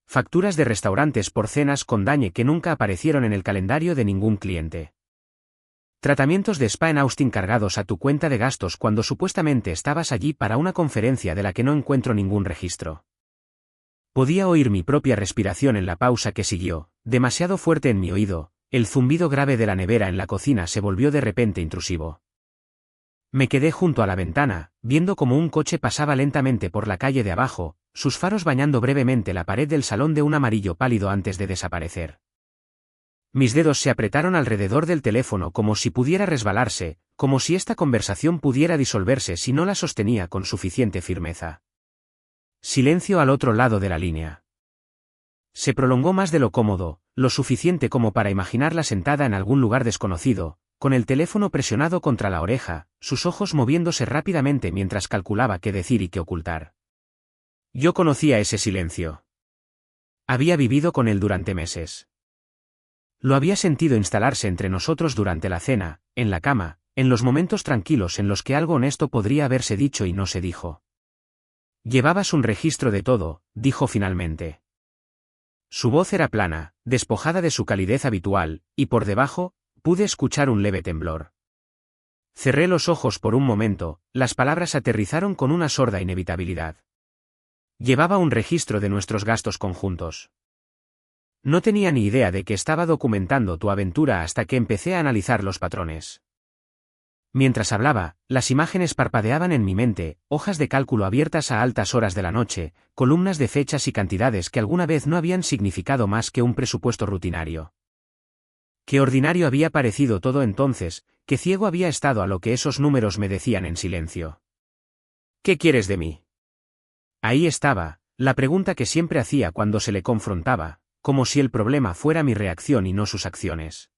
Facturas de restaurantes por cenas con Dañe que nunca aparecieron en el calendario de ningún cliente. Tratamientos de spa en Austin cargados a tu cuenta de gastos cuando supuestamente estabas allí para una conferencia de la que no encuentro ningún registro. Podía oír mi propia respiración en la pausa que siguió, demasiado fuerte en mi oído, el zumbido grave de la nevera en la cocina se volvió de repente intrusivo. Me quedé junto a la ventana, viendo cómo un coche pasaba lentamente por la calle de abajo, sus faros bañando brevemente la pared del salón de un amarillo pálido antes de desaparecer. Mis dedos se apretaron alrededor del teléfono como si pudiera resbalarse, como si esta conversación pudiera disolverse si no la sostenía con suficiente firmeza. Silencio al otro lado de la línea. Se prolongó más de lo cómodo, lo suficiente como para imaginarla sentada en algún lugar desconocido, con el teléfono presionado contra la oreja, sus ojos moviéndose rápidamente mientras calculaba qué decir y qué ocultar. Yo conocía ese silencio. Había vivido con él durante meses. Lo había sentido instalarse entre nosotros durante la cena, en la cama, en los momentos tranquilos en los que algo honesto podría haberse dicho y no se dijo. Llevabas un registro de todo, dijo finalmente. Su voz era plana, despojada de su calidez habitual, y por debajo, pude escuchar un leve temblor. Cerré los ojos por un momento, las palabras aterrizaron con una sorda inevitabilidad. Llevaba un registro de nuestros gastos conjuntos. No tenía ni idea de que estaba documentando tu aventura hasta que empecé a analizar los patrones. Mientras hablaba, las imágenes parpadeaban en mi mente, hojas de cálculo abiertas a altas horas de la noche, columnas de fechas y cantidades que alguna vez no habían significado más que un presupuesto rutinario. Qué ordinario había parecido todo entonces, qué ciego había estado a lo que esos números me decían en silencio. ¿Qué quieres de mí? Ahí estaba, la pregunta que siempre hacía cuando se le confrontaba, como si el problema fuera mi reacción y no sus acciones.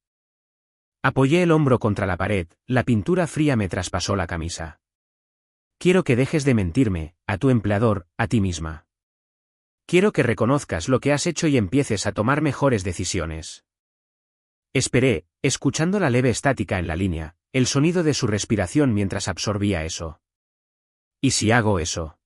Apoyé el hombro contra la pared, la pintura fría me traspasó la camisa. Quiero que dejes de mentirme, a tu empleador, a ti misma. Quiero que reconozcas lo que has hecho y empieces a tomar mejores decisiones. Esperé, escuchando la leve estática en la línea, el sonido de su respiración mientras absorbía eso. ¿Y si hago eso?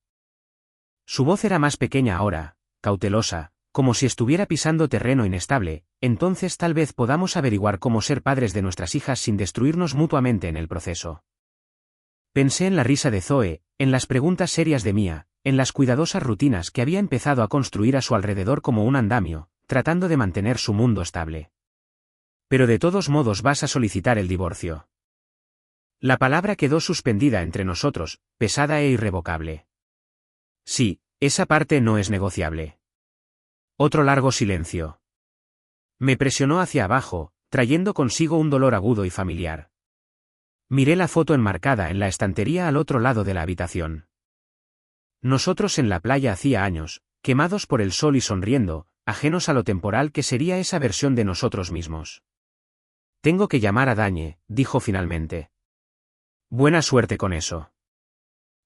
Su voz era más pequeña ahora, cautelosa, como si estuviera pisando terreno inestable, entonces tal vez podamos averiguar cómo ser padres de nuestras hijas sin destruirnos mutuamente en el proceso. Pensé en la risa de Zoe, en las preguntas serias de Mia, en las cuidadosas rutinas que había empezado a construir a su alrededor como un andamio, tratando de mantener su mundo estable. Pero de todos modos vas a solicitar el divorcio. La palabra quedó suspendida entre nosotros, pesada e irrevocable. Sí, esa parte no es negociable. Otro largo silencio. Me presionó hacia abajo, trayendo consigo un dolor agudo y familiar. Miré la foto enmarcada en la estantería al otro lado de la habitación. Nosotros en la playa hacía años, quemados por el sol y sonriendo, ajenos a lo temporal que sería esa versión de nosotros mismos. Tengo que llamar a Dañe, dijo finalmente. Buena suerte con eso.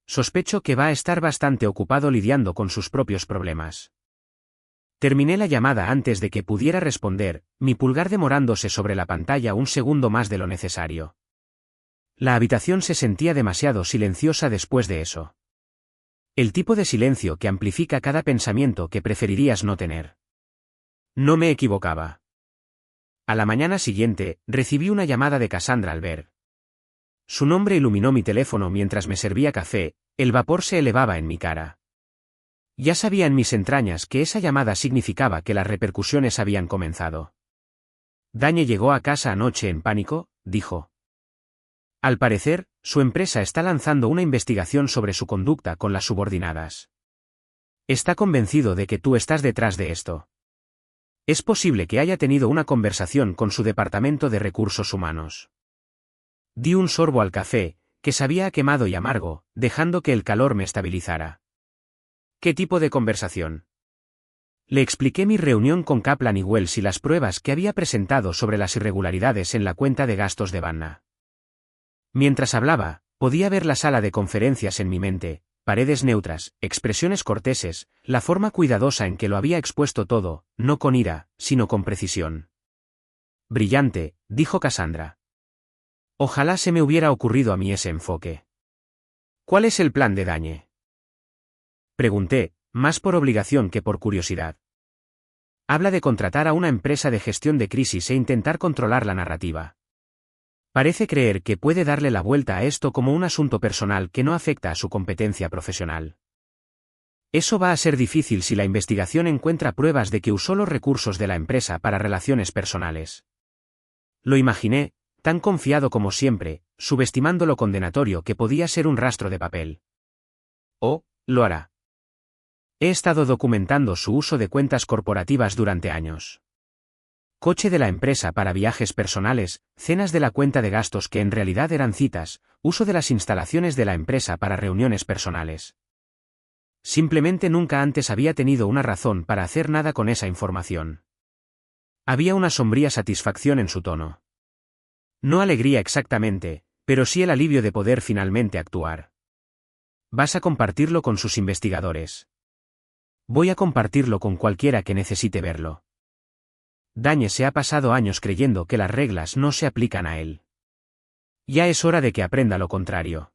Sospecho que va a estar bastante ocupado lidiando con sus propios problemas. Terminé la llamada antes de que pudiera responder, mi pulgar demorándose sobre la pantalla un segundo más de lo necesario. La habitación se sentía demasiado silenciosa después de eso. El tipo de silencio que amplifica cada pensamiento que preferirías no tener. No me equivocaba. A la mañana siguiente, recibí una llamada de Cassandra al ver. Su nombre iluminó mi teléfono mientras me servía café, el vapor se elevaba en mi cara. Ya sabía en mis entrañas que esa llamada significaba que las repercusiones habían comenzado. Dañe llegó a casa anoche en pánico, dijo. Al parecer, su empresa está lanzando una investigación sobre su conducta con las subordinadas. Está convencido de que tú estás detrás de esto. Es posible que haya tenido una conversación con su departamento de recursos humanos. Di un sorbo al café, que sabía a quemado y amargo, dejando que el calor me estabilizara. ¿Qué tipo de conversación? Le expliqué mi reunión con Kaplan y Wells y las pruebas que había presentado sobre las irregularidades en la cuenta de gastos de Vanna. Mientras hablaba, podía ver la sala de conferencias en mi mente, paredes neutras, expresiones corteses, la forma cuidadosa en que lo había expuesto todo, no con ira, sino con precisión. Brillante, dijo Cassandra. Ojalá se me hubiera ocurrido a mí ese enfoque. ¿Cuál es el plan de Dañe? Pregunté, más por obligación que por curiosidad. Habla de contratar a una empresa de gestión de crisis e intentar controlar la narrativa. Parece creer que puede darle la vuelta a esto como un asunto personal que no afecta a su competencia profesional. Eso va a ser difícil si la investigación encuentra pruebas de que usó los recursos de la empresa para relaciones personales. Lo imaginé, tan confiado como siempre, subestimando lo condenatorio que podía ser un rastro de papel. Oh, lo hará. He estado documentando su uso de cuentas corporativas durante años. Coche de la empresa para viajes personales, cenas de la cuenta de gastos que en realidad eran citas, uso de las instalaciones de la empresa para reuniones personales. Simplemente nunca antes había tenido una razón para hacer nada con esa información. Había una sombría satisfacción en su tono. No alegría exactamente, pero sí el alivio de poder finalmente actuar. Vas a compartirlo con sus investigadores. Voy a compartirlo con cualquiera que necesite verlo. Dañe se ha pasado años creyendo que las reglas no se aplican a él. Ya es hora de que aprenda lo contrario.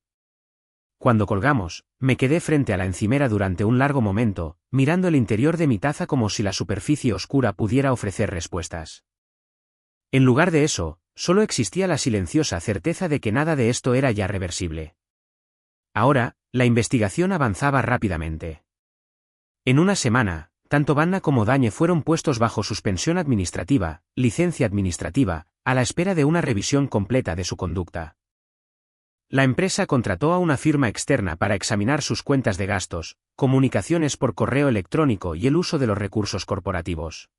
Cuando colgamos, me quedé frente a la encimera durante un largo momento, mirando el interior de mi taza como si la superficie oscura pudiera ofrecer respuestas. En lugar de eso, solo existía la silenciosa certeza de que nada de esto era ya reversible. Ahora, la investigación avanzaba rápidamente. En una semana, tanto Vanna como Dañe fueron puestos bajo suspensión administrativa, licencia administrativa, a la espera de una revisión completa de su conducta. La empresa contrató a una firma externa para examinar sus cuentas de gastos, comunicaciones por correo electrónico y el uso de los recursos corporativos.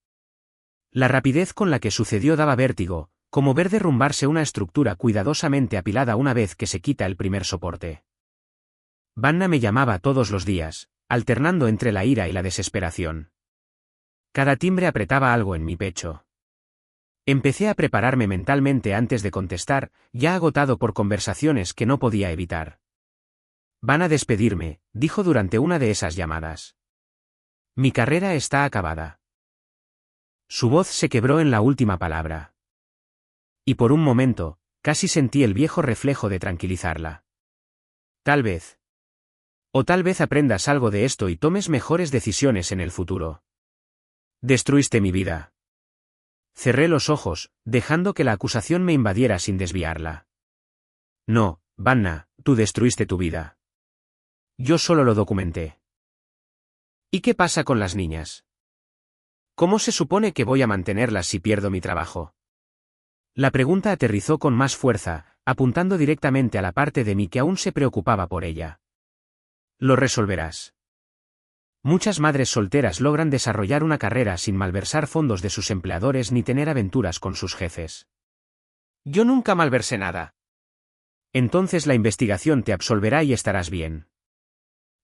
La rapidez con la que sucedió daba vértigo, como ver derrumbarse una estructura cuidadosamente apilada una vez que se quita el primer soporte. Vanna me llamaba todos los días, alternando entre la ira y la desesperación. Cada timbre apretaba algo en mi pecho. Empecé a prepararme mentalmente antes de contestar, ya agotado por conversaciones que no podía evitar. Van a despedirme, dijo durante una de esas llamadas. Mi carrera está acabada. Su voz se quebró en la última palabra. Y por un momento, casi sentí el viejo reflejo de tranquilizarla. Tal vez. O tal vez aprendas algo de esto y tomes mejores decisiones en el futuro. Destruiste mi vida. Cerré los ojos, dejando que la acusación me invadiera sin desviarla. No, Vanna, tú destruiste tu vida. Yo solo lo documenté. ¿Y qué pasa con las niñas? ¿Cómo se supone que voy a mantenerlas si pierdo mi trabajo? La pregunta aterrizó con más fuerza, apuntando directamente a la parte de mí que aún se preocupaba por ella. Lo resolverás. Muchas madres solteras logran desarrollar una carrera sin malversar fondos de sus empleadores ni tener aventuras con sus jefes. Yo nunca malversé nada. Entonces la investigación te absolverá y estarás bien.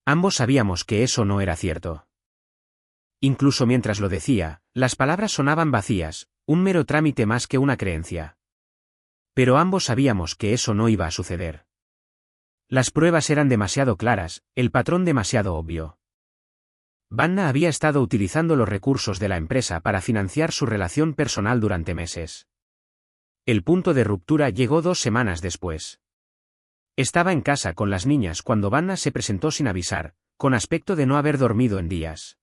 Ambos sabíamos que eso no era cierto. Incluso mientras lo decía, las palabras sonaban vacías, un mero trámite más que una creencia. Pero ambos sabíamos que eso no iba a suceder. Las pruebas eran demasiado claras, el patrón demasiado obvio. Vanna había estado utilizando los recursos de la empresa para financiar su relación personal durante meses. El punto de ruptura llegó 2 semanas después. Estaba en casa con las niñas cuando Vanna se presentó sin avisar, con aspecto de no haber dormido en días.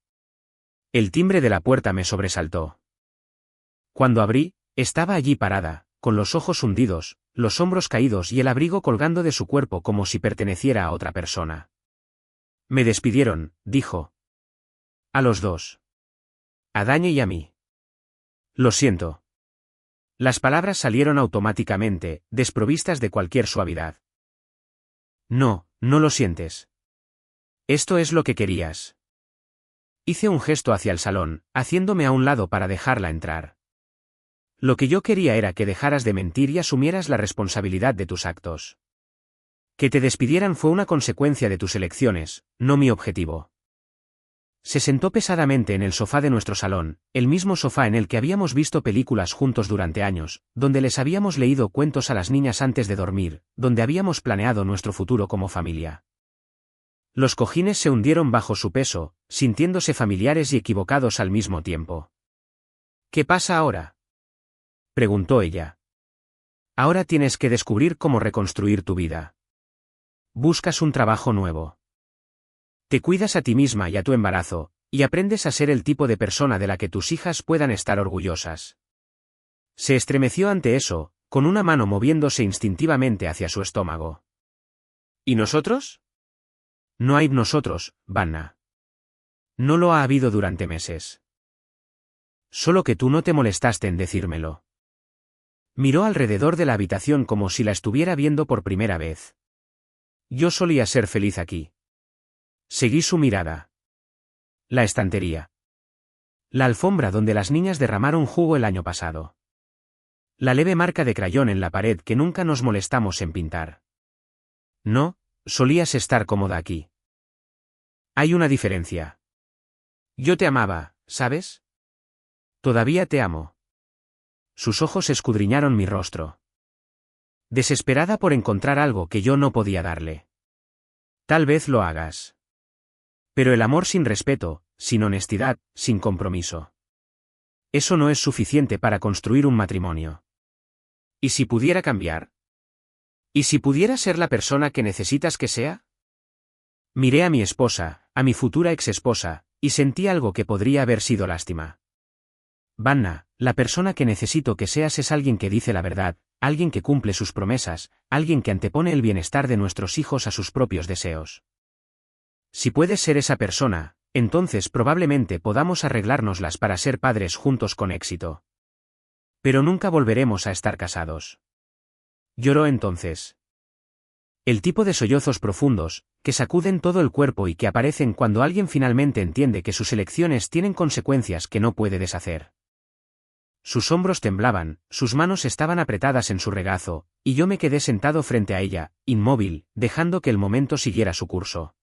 El timbre de la puerta me sobresaltó. Cuando abrí, estaba allí parada, con los ojos hundidos, los hombros caídos y el abrigo colgando de su cuerpo como si perteneciera a otra persona. Me despidieron, dijo. A los dos. A Dañe y a mí. Lo siento. Las palabras salieron automáticamente, desprovistas de cualquier suavidad. No, no lo sientes. Esto es lo que querías. Hice un gesto hacia el salón, haciéndome a un lado para dejarla entrar. Lo que yo quería era que dejaras de mentir y asumieras la responsabilidad de tus actos. Que te despidieran fue una consecuencia de tus elecciones, no mi objetivo. Se sentó pesadamente en el sofá de nuestro salón, el mismo sofá en el que habíamos visto películas juntos durante años, donde les habíamos leído cuentos a las niñas antes de dormir, donde habíamos planeado nuestro futuro como familia. Los cojines se hundieron bajo su peso, sintiéndose familiares y equivocados al mismo tiempo. ¿Qué pasa ahora?, preguntó ella. Ahora tienes que descubrir cómo reconstruir tu vida. Buscas un trabajo nuevo. Te cuidas a ti misma y a tu embarazo, y aprendes a ser el tipo de persona de la que tus hijas puedan estar orgullosas. Se estremeció ante eso, con una mano moviéndose instintivamente hacia su estómago. ¿Y nosotros? No hay nosotros, Vanna. No lo ha habido durante meses. Solo que tú no te molestaste en decírmelo. Miró alrededor de la habitación como si la estuviera viendo por primera vez. Yo solía ser feliz aquí. Seguí su mirada. La estantería. La alfombra donde las niñas derramaron jugo el año pasado. La leve marca de crayón en la pared que nunca nos molestamos en pintar. No, solías estar cómoda aquí. Hay una diferencia. Yo te amaba, ¿sabes? Todavía te amo. Sus ojos escudriñaron mi rostro. Desesperada por encontrar algo que yo no podía darle. Tal vez lo hagas. Pero el amor sin respeto, sin honestidad, sin compromiso. Eso no es suficiente para construir un matrimonio. ¿Y si pudiera cambiar? ¿Y si pudiera ser la persona que necesitas que sea? Miré a mi esposa, a mi futura exesposa, y sentí algo que podría haber sido lástima. Vanna, la persona que necesito que seas es alguien que dice la verdad, alguien que cumple sus promesas, alguien que antepone el bienestar de nuestros hijos a sus propios deseos. Si puedes ser esa persona, entonces probablemente podamos arreglárnoslas para ser padres juntos con éxito. Pero nunca volveremos a estar casados. Lloró entonces. El tipo de sollozos profundos, que sacuden todo el cuerpo y que aparecen cuando alguien finalmente entiende que sus elecciones tienen consecuencias que no puede deshacer. Sus hombros temblaban, sus manos estaban apretadas en su regazo, y yo me quedé sentado frente a ella, inmóvil, dejando que el momento siguiera su curso.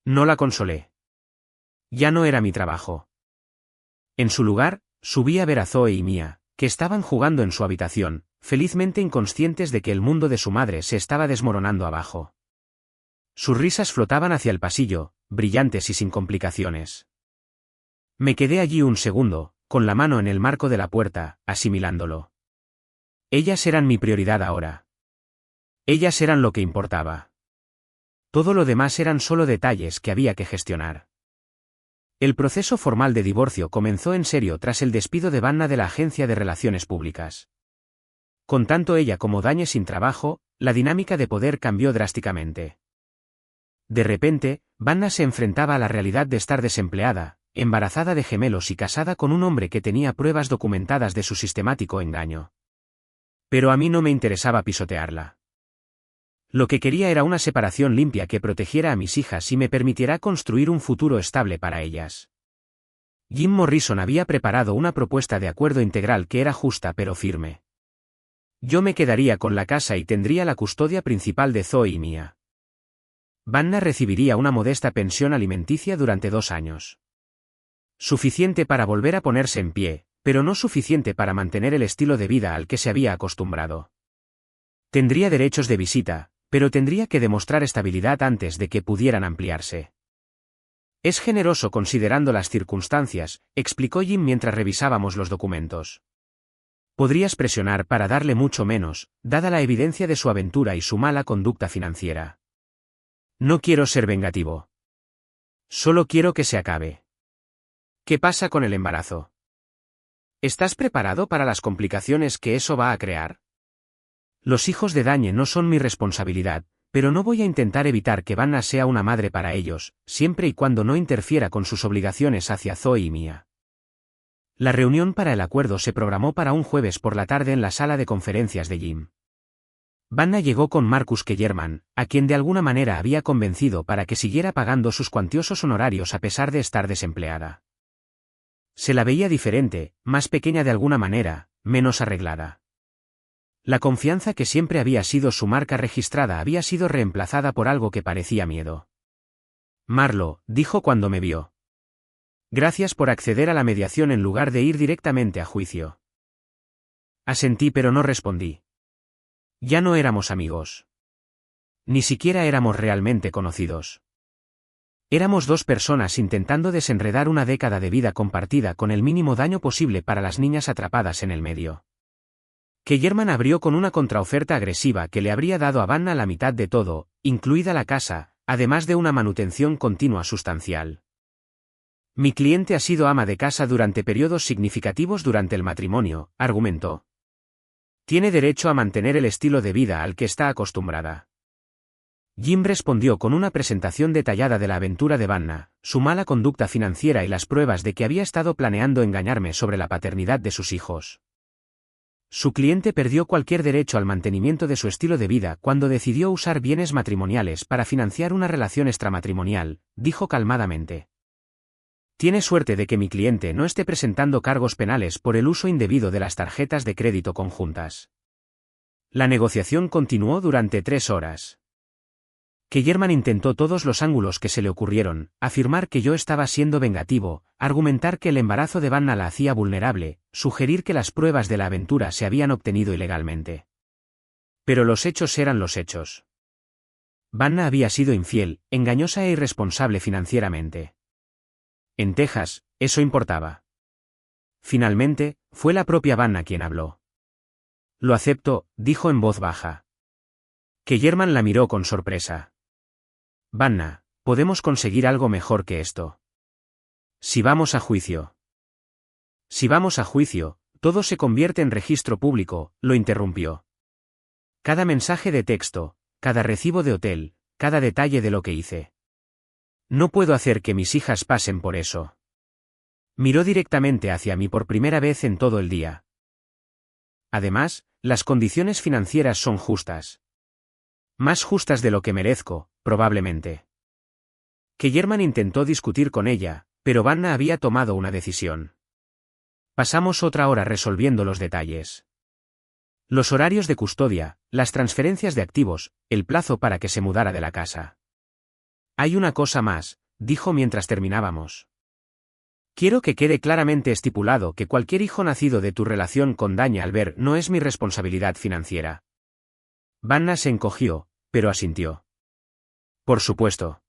No la consolé. Ya no era mi trabajo. En su lugar, subí a ver a Zoe y Mia, que estaban jugando en su habitación, felizmente inconscientes de que el mundo de su madre se estaba desmoronando abajo. Sus risas flotaban hacia el pasillo, brillantes y sin complicaciones. Me quedé allí un segundo, con la mano en el marco de la puerta, asimilándolo. Ellas eran mi prioridad ahora. Ellas eran lo que importaba. Todo lo demás eran solo detalles que había que gestionar. El proceso formal de divorcio comenzó en serio tras el despido de Vanna de la Agencia de Relaciones Públicas. Con tanto ella como Dañe sin trabajo, la dinámica de poder cambió drásticamente. De repente, Vanna se enfrentaba a la realidad de estar desempleada, embarazada de gemelos y casada con un hombre que tenía pruebas documentadas de su sistemático engaño. Pero a mí no me interesaba pisotearla. Lo que quería era una separación limpia que protegiera a mis hijas y me permitiera construir un futuro estable para ellas. Jim Morrison había preparado una propuesta de acuerdo integral que era justa pero firme. Yo me quedaría con la casa y tendría la custodia principal de Zoe y mía. Vanna recibiría una modesta pensión alimenticia durante 2 años. Suficiente para volver a ponerse en pie, pero no suficiente para mantener el estilo de vida al que se había acostumbrado. Tendría derechos de visita, pero tendría que demostrar estabilidad antes de que pudieran ampliarse. Es generoso considerando las circunstancias, explicó Jim mientras revisábamos los documentos. Podrías presionar para darle mucho menos, dada la evidencia de su aventura y su mala conducta financiera. No quiero ser vengativo. Solo quiero que se acabe. ¿Qué pasa con el embarazo? ¿Estás preparado para las complicaciones que eso va a crear? Los hijos de Dañe no son mi responsabilidad, pero no voy a intentar evitar que Vanna sea una madre para ellos, siempre y cuando no interfiera con sus obligaciones hacia Zoe y mía. La reunión para el acuerdo se programó para un jueves por la tarde en la sala de conferencias de Jim. Vanna llegó con Marcus Kellerman, a quien de alguna manera había convencido para que siguiera pagando sus cuantiosos honorarios a pesar de estar desempleada. Se la veía diferente, más pequeña de alguna manera, menos arreglada. La confianza que siempre había sido su marca registrada había sido reemplazada por algo que parecía miedo. Marlo, dijo cuando me vio. Gracias por acceder a la mediación en lugar de ir directamente a juicio. Asentí pero no respondí. Ya no éramos amigos. Ni siquiera éramos realmente conocidos. Éramos 2 personas intentando desenredar una década de vida compartida con el mínimo daño posible para las niñas atrapadas en el medio. Kellerman abrió con una contraoferta agresiva que le habría dado a Vanna la mitad de todo, incluida la casa, además de una manutención continua sustancial. Mi cliente ha sido ama de casa durante periodos significativos durante el matrimonio, argumentó. Tiene derecho a mantener el estilo de vida al que está acostumbrada. Jim respondió con una presentación detallada de la aventura de Vanna, su mala conducta financiera y las pruebas de que había estado planeando engañarme sobre la paternidad de sus hijos. Su cliente perdió cualquier derecho al mantenimiento de su estilo de vida cuando decidió usar bienes matrimoniales para financiar una relación extramatrimonial, dijo calmadamente. Tiene suerte de que mi cliente no esté presentando cargos penales por el uso indebido de las tarjetas de crédito conjuntas. La negociación continuó durante 3 horas. Kellerman intentó todos los ángulos que se le ocurrieron, afirmar que yo estaba siendo vengativo, argumentar que el embarazo de Vanna la hacía vulnerable, sugerir que las pruebas de la aventura se habían obtenido ilegalmente. Pero los hechos eran los hechos. Vanna había sido infiel, engañosa e irresponsable financieramente. En Texas, eso importaba. Finalmente, fue la propia Vanna quien habló. Lo acepto, dijo en voz baja. Kellerman la miró con sorpresa. Vanna, podemos conseguir algo mejor que esto. Si vamos a juicio. Si vamos a juicio, todo se convierte en registro público, lo interrumpió. Cada mensaje de texto, cada recibo de hotel, cada detalle de lo que hice. No puedo hacer que mis hijas pasen por eso. Miró directamente hacia mí por primera vez en todo el día. Además, las condiciones financieras son justas. Más justas de lo que merezco, probablemente. Kellerman intentó discutir con ella, pero Vanna había tomado una decisión. Pasamos otra hora resolviendo los detalles. Los horarios de custodia, las transferencias de activos, el plazo para que se mudara de la casa. Hay una cosa más, dijo mientras terminábamos. Quiero que quede claramente estipulado que cualquier hijo nacido de tu relación con Dañe Albert no es mi responsabilidad financiera. Vanna se encogió, pero asintió. Por supuesto.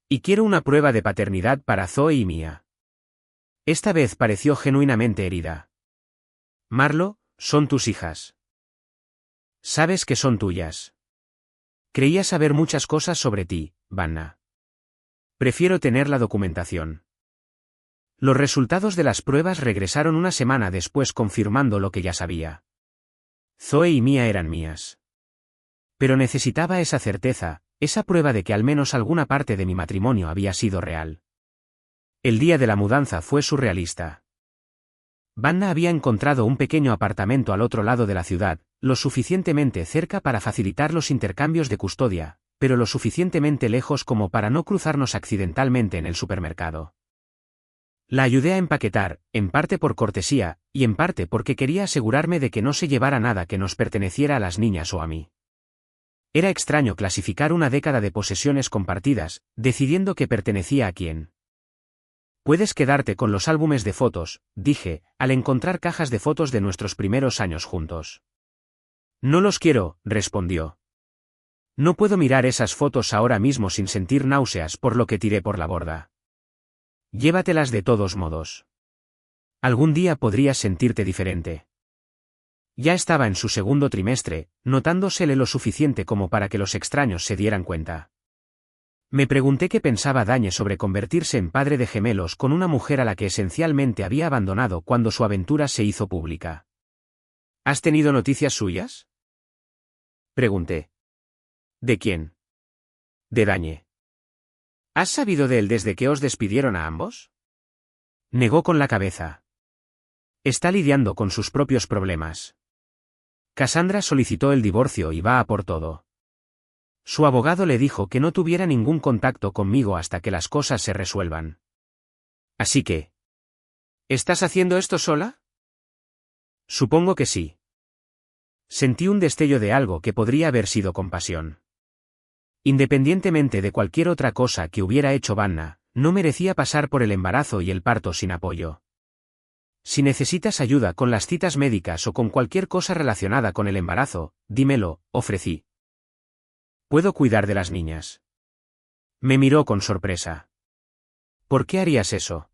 Y quiero una prueba de paternidad para Zoe y mía. Esta vez pareció genuinamente herida. Marlo, son tus hijas. Sabes que son tuyas. Creía saber muchas cosas sobre ti, Vanna. Prefiero tener la documentación. Los resultados de las pruebas regresaron una semana después confirmando lo que ya sabía. Zoe y Mia eran mías. Pero necesitaba esa certeza, esa prueba de que al menos alguna parte de mi matrimonio había sido real. El día de la mudanza fue surrealista. Vanna había encontrado un pequeño apartamento al otro lado de la ciudad, lo suficientemente cerca para facilitar los intercambios de custodia, pero lo suficientemente lejos como para no cruzarnos accidentalmente en el supermercado. La ayudé a empaquetar, en parte por cortesía, y en parte porque quería asegurarme de que no se llevara nada que nos perteneciera a las niñas o a mí. Era extraño clasificar una década de posesiones compartidas, decidiendo que pertenecía a quién. Puedes quedarte con los álbumes de fotos, dije, al encontrar cajas de fotos de nuestros primeros años juntos. No los quiero, respondió. No puedo mirar esas fotos ahora mismo sin sentir náuseas por lo que tiré por la borda. Llévatelas de todos modos. Algún día podrías sentirte diferente. Ya estaba en su segundo trimestre, notándosele lo suficiente como para que los extraños se dieran cuenta. Me pregunté qué pensaba Dañe sobre convertirse en padre de gemelos con una mujer a la que esencialmente había abandonado cuando su aventura se hizo pública. ¿Has tenido noticias suyas? Pregunté. ¿De quién? De Dañe. ¿Has sabido de él desde que os despidieron a ambos? Negó con la cabeza. Está lidiando con sus propios problemas. Cassandra solicitó el divorcio y va a por todo. Su abogado le dijo que no tuviera ningún contacto conmigo hasta que las cosas se resuelvan. Así que... ¿Estás haciendo esto sola? Supongo que sí. Sentí un destello de algo que podría haber sido compasión. Independientemente de cualquier otra cosa que hubiera hecho Vanna, no merecía pasar por el embarazo y el parto sin apoyo. Si necesitas ayuda con las citas médicas o con cualquier cosa relacionada con el embarazo, dímelo, ofrecí. Puedo cuidar de las niñas. Me miró con sorpresa. ¿Por qué harías eso?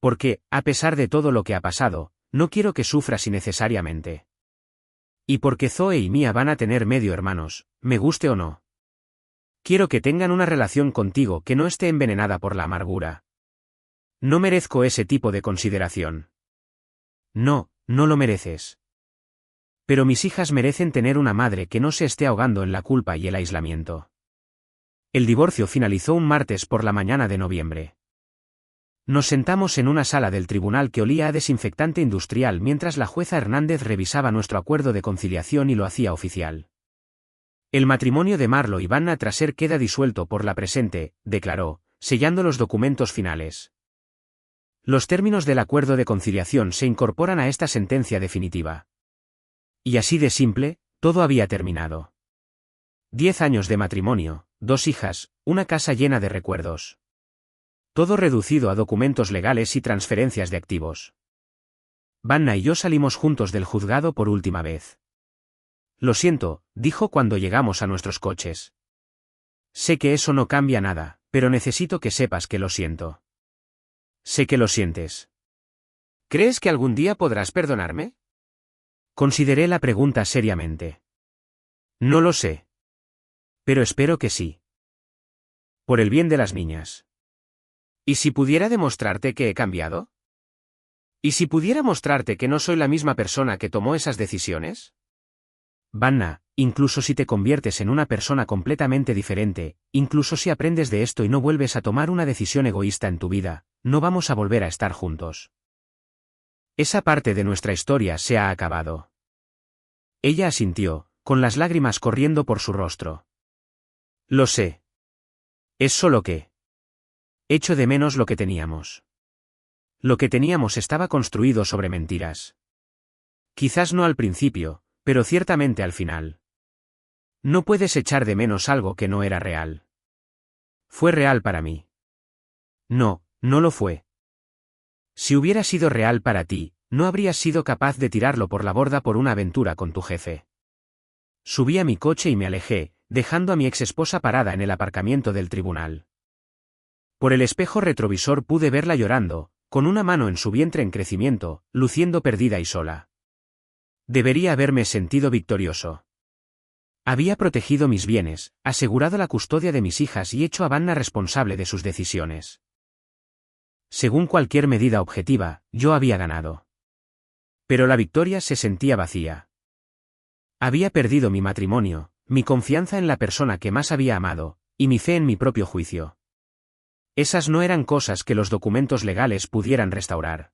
Porque, a pesar de todo lo que ha pasado, no quiero que sufras innecesariamente. Y porque Zoe y Mia van a tener medio hermanos, me guste o no. Quiero que tengan una relación contigo que no esté envenenada por la amargura. No merezco ese tipo de consideración. No, no lo mereces. Pero mis hijas merecen tener una madre que no se esté ahogando en la culpa y el aislamiento. El divorcio finalizó un martes por la mañana de noviembre. Nos sentamos en una sala del tribunal que olía a desinfectante industrial mientras la jueza Hernández revisaba nuestro acuerdo de conciliación y lo hacía oficial. El matrimonio de Marlo y Vanna Traser queda disuelto por la presente, declaró, sellando los documentos finales. Los términos del acuerdo de conciliación se incorporan a esta sentencia definitiva. Y así de simple, todo había terminado. 10 años de matrimonio, 2 hijas, una casa llena de recuerdos. Todo reducido a documentos legales y transferencias de activos. Vanna y yo salimos juntos del juzgado por última vez. Lo siento, dijo cuando llegamos a nuestros coches. Sé que eso no cambia nada, pero necesito que sepas que lo siento. Sé que lo sientes. ¿Crees que algún día podrás perdonarme? Consideré la pregunta seriamente. No lo sé. Pero espero que sí. Por el bien de las niñas. ¿Y si pudiera demostrarte que he cambiado? ¿Y si pudiera mostrarte que no soy la misma persona que tomó esas decisiones? Vanna, incluso si te conviertes en una persona completamente diferente, incluso si aprendes de esto y no vuelves a tomar una decisión egoísta en tu vida, no vamos a volver a estar juntos. Esa parte de nuestra historia se ha acabado. Ella asintió, con las lágrimas corriendo por su rostro. Lo sé. Es solo que... echo de menos lo que teníamos. Lo que teníamos estaba construido sobre mentiras. Quizás no al principio, pero ciertamente al final. No puedes echar de menos algo que no era real. Fue real para mí. No, no lo fue. Si hubiera sido real para ti, no habrías sido capaz de tirarlo por la borda por una aventura con tu jefe. Subí a mi coche y me alejé, dejando a mi exesposa parada en el aparcamiento del tribunal. Por el espejo retrovisor pude verla llorando, con una mano en su vientre en crecimiento, luciendo perdida y sola. Debería haberme sentido victorioso. Había protegido mis bienes, asegurado la custodia de mis hijas y hecho a Vanna responsable de sus decisiones. Según cualquier medida objetiva, yo había ganado. Pero la victoria se sentía vacía. Había perdido mi matrimonio, mi confianza en la persona que más había amado, y mi fe en mi propio juicio. Esas no eran cosas que los documentos legales pudieran restaurar.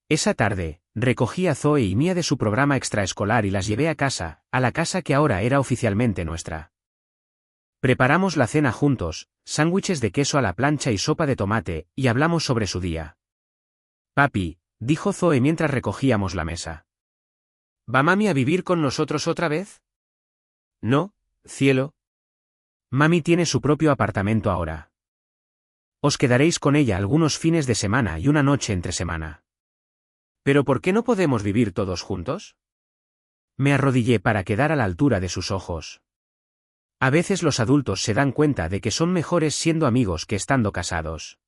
Esa tarde, recogí a Zoe y Mia de su programa extraescolar y las llevé a casa, a la casa que ahora era oficialmente nuestra. Preparamos la cena juntos, sándwiches de queso a la plancha y sopa de tomate, y hablamos sobre su día. Papi, dijo Zoe mientras recogíamos la mesa. ¿Va mami a vivir con nosotros otra vez? No, cielo. Mami tiene su propio apartamento ahora. Os quedaréis con ella algunos fines de semana y una noche entre semana. ¿Pero por qué no podemos vivir todos juntos? Me arrodillé para quedar a la altura de sus ojos. A veces los adultos se dan cuenta de que son mejores siendo amigos que estando casados.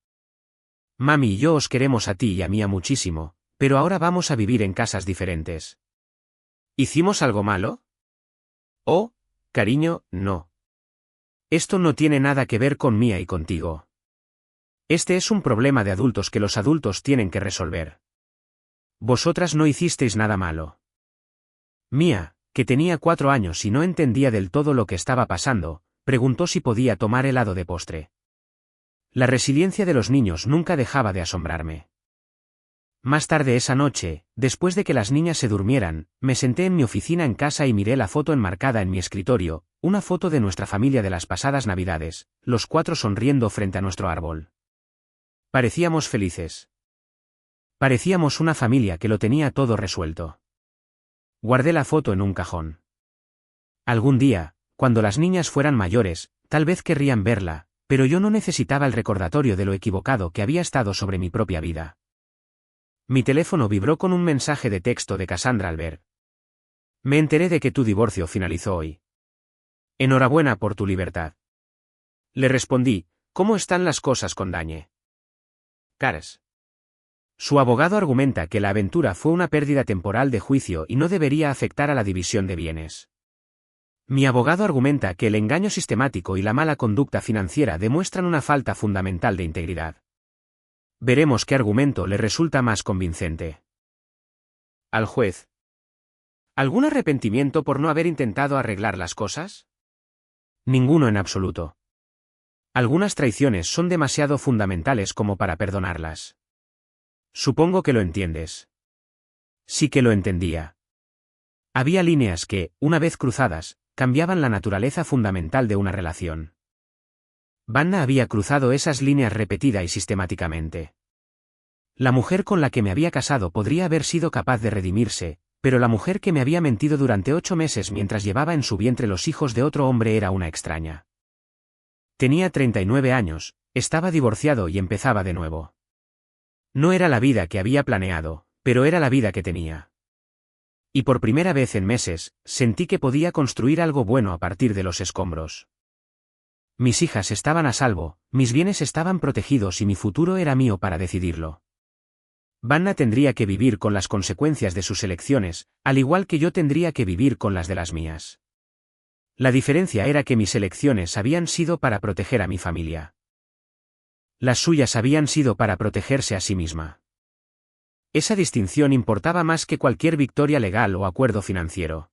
Mami y yo os queremos a ti y a Mia muchísimo, pero ahora vamos a vivir en casas diferentes. ¿Hicimos algo malo? Oh, cariño, no. Esto no tiene nada que ver con Mia y contigo. Este es un problema de adultos que los adultos tienen que resolver. Vosotras no hicisteis nada malo. Mia, que tenía 4 años y no entendía del todo lo que estaba pasando, preguntó si podía tomar helado de postre. La resiliencia de los niños nunca dejaba de asombrarme. Más tarde esa noche, después de que las niñas se durmieran, me senté en mi oficina en casa y miré la foto enmarcada en mi escritorio, una foto de nuestra familia de las pasadas Navidades, los 4 sonriendo frente a nuestro árbol. Parecíamos felices. Parecíamos una familia que lo tenía todo resuelto. Guardé la foto en un cajón. Algún día, cuando las niñas fueran mayores, tal vez querrían verla, pero yo no necesitaba el recordatorio de lo equivocado que había estado sobre mi propia vida. Mi teléfono vibró con un mensaje de texto de Cassandra Albert. Me enteré de que tu divorcio finalizó hoy. Enhorabuena por tu libertad. Le respondí, ¿cómo están las cosas con Dañe? Caras. Su abogado argumenta que la aventura fue una pérdida temporal de juicio y no debería afectar a la división de bienes. Mi abogado argumenta que el engaño sistemático y la mala conducta financiera demuestran una falta fundamental de integridad. Veremos qué argumento le resulta más convincente. Al juez. ¿Algún arrepentimiento por no haber intentado arreglar las cosas? Ninguno en absoluto. Algunas traiciones son demasiado fundamentales como para perdonarlas. Supongo que lo entiendes. Sí que lo entendía. Había líneas que, una vez cruzadas, cambiaban la naturaleza fundamental de una relación. Vanna había cruzado esas líneas repetida y sistemáticamente. La mujer con la que me había casado podría haber sido capaz de redimirse, pero la mujer que me había mentido durante 8 meses mientras llevaba en su vientre los hijos de otro hombre era una extraña. Tenía 39 años, estaba divorciado y empezaba de nuevo. No era la vida que había planeado, pero era la vida que tenía. Y por primera vez en meses, sentí que podía construir algo bueno a partir de los escombros. Mis hijas estaban a salvo, mis bienes estaban protegidos y mi futuro era mío para decidirlo. Vanna tendría que vivir con las consecuencias de sus elecciones, al igual que yo tendría que vivir con las de las mías. La diferencia era que mis elecciones habían sido para proteger a mi familia. Las suyas habían sido para protegerse a sí misma. Esa distinción importaba más que cualquier victoria legal o acuerdo financiero.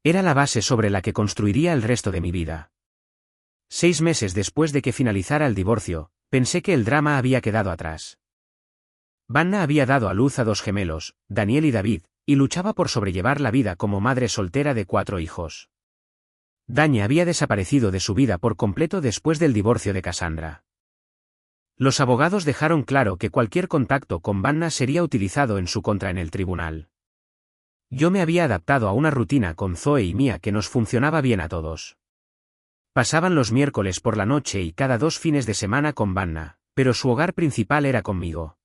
Era la base sobre la que construiría el resto de mi vida. 6 meses después de que finalizara el divorcio, pensé que el drama había quedado atrás. Vanna había dado a luz a 2 gemelos, Daniel y David, y luchaba por sobrellevar la vida como madre soltera de 4 hijos. Dañe había desaparecido de su vida por completo después del divorcio de Cassandra. Los abogados dejaron claro que cualquier contacto con Vanna sería utilizado en su contra en el tribunal. Yo me había adaptado a una rutina con Zoe y Mia que nos funcionaba bien a todos. Pasaban los miércoles por la noche y cada 2 fines de semana con Vanna, pero su hogar principal era conmigo.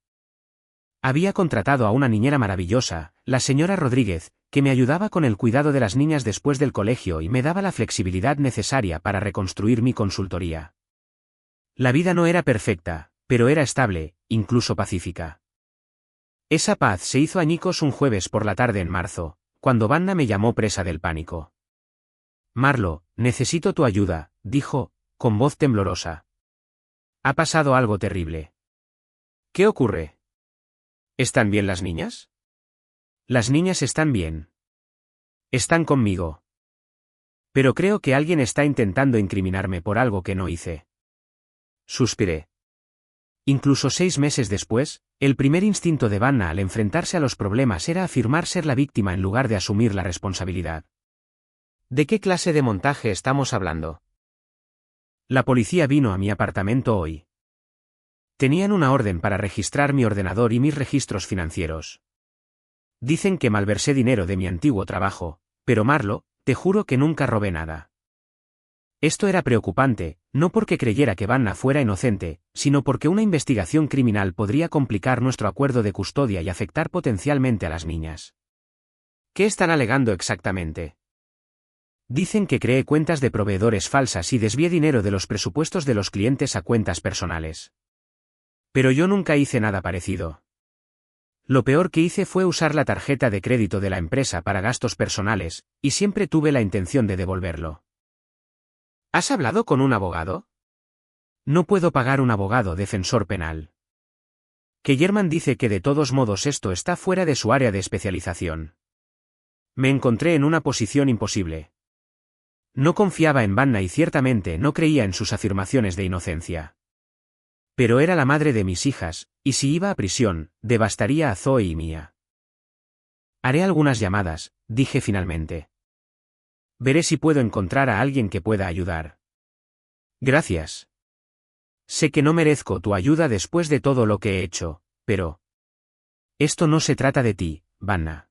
Había contratado a una niñera maravillosa, la señora Rodríguez, que me ayudaba con el cuidado de las niñas después del colegio y me daba la flexibilidad necesaria para reconstruir mi consultoría. La vida no era perfecta, pero era estable, incluso pacífica. Esa paz se hizo añicos un jueves por la tarde en marzo, cuando Vanna me llamó presa del pánico. Marlo, necesito tu ayuda, dijo, con voz temblorosa. Ha pasado algo terrible. ¿Qué ocurre? ¿Están bien las niñas? Las niñas están bien. Están conmigo. Pero creo que alguien está intentando incriminarme por algo que no hice. Suspiré. Incluso 6 meses después, el primer instinto de Vanna al enfrentarse a los problemas era afirmar ser la víctima en lugar de asumir la responsabilidad. ¿De qué clase de montaje estamos hablando? La policía vino a mi apartamento hoy. Tenían una orden para registrar mi ordenador y mis registros financieros. Dicen que malversé dinero de mi antiguo trabajo, pero Marlo, te juro que nunca robé nada. Esto era preocupante, no porque creyera que Vanna fuera inocente, sino porque una investigación criminal podría complicar nuestro acuerdo de custodia y afectar potencialmente a las niñas. ¿Qué están alegando exactamente? Dicen que creé cuentas de proveedores falsas y desvié dinero de los presupuestos de los clientes a cuentas personales. Pero yo nunca hice nada parecido. Lo peor que hice fue usar la tarjeta de crédito de la empresa para gastos personales, y siempre tuve la intención de devolverlo. ¿Has hablado con un abogado? No puedo pagar un abogado defensor penal. Kellerman dice que de todos modos esto está fuera de su área de especialización. Me encontré en una posición imposible. No confiaba en Vanna y ciertamente no creía en sus afirmaciones de inocencia. Pero era la madre de mis hijas, y si iba a prisión, devastaría a Zoe y Mia. Haré algunas llamadas, dije finalmente. Veré si puedo encontrar a alguien que pueda ayudar. Gracias. Sé que no merezco tu ayuda después de todo lo que he hecho, pero... Esto no se trata de ti, Vanna.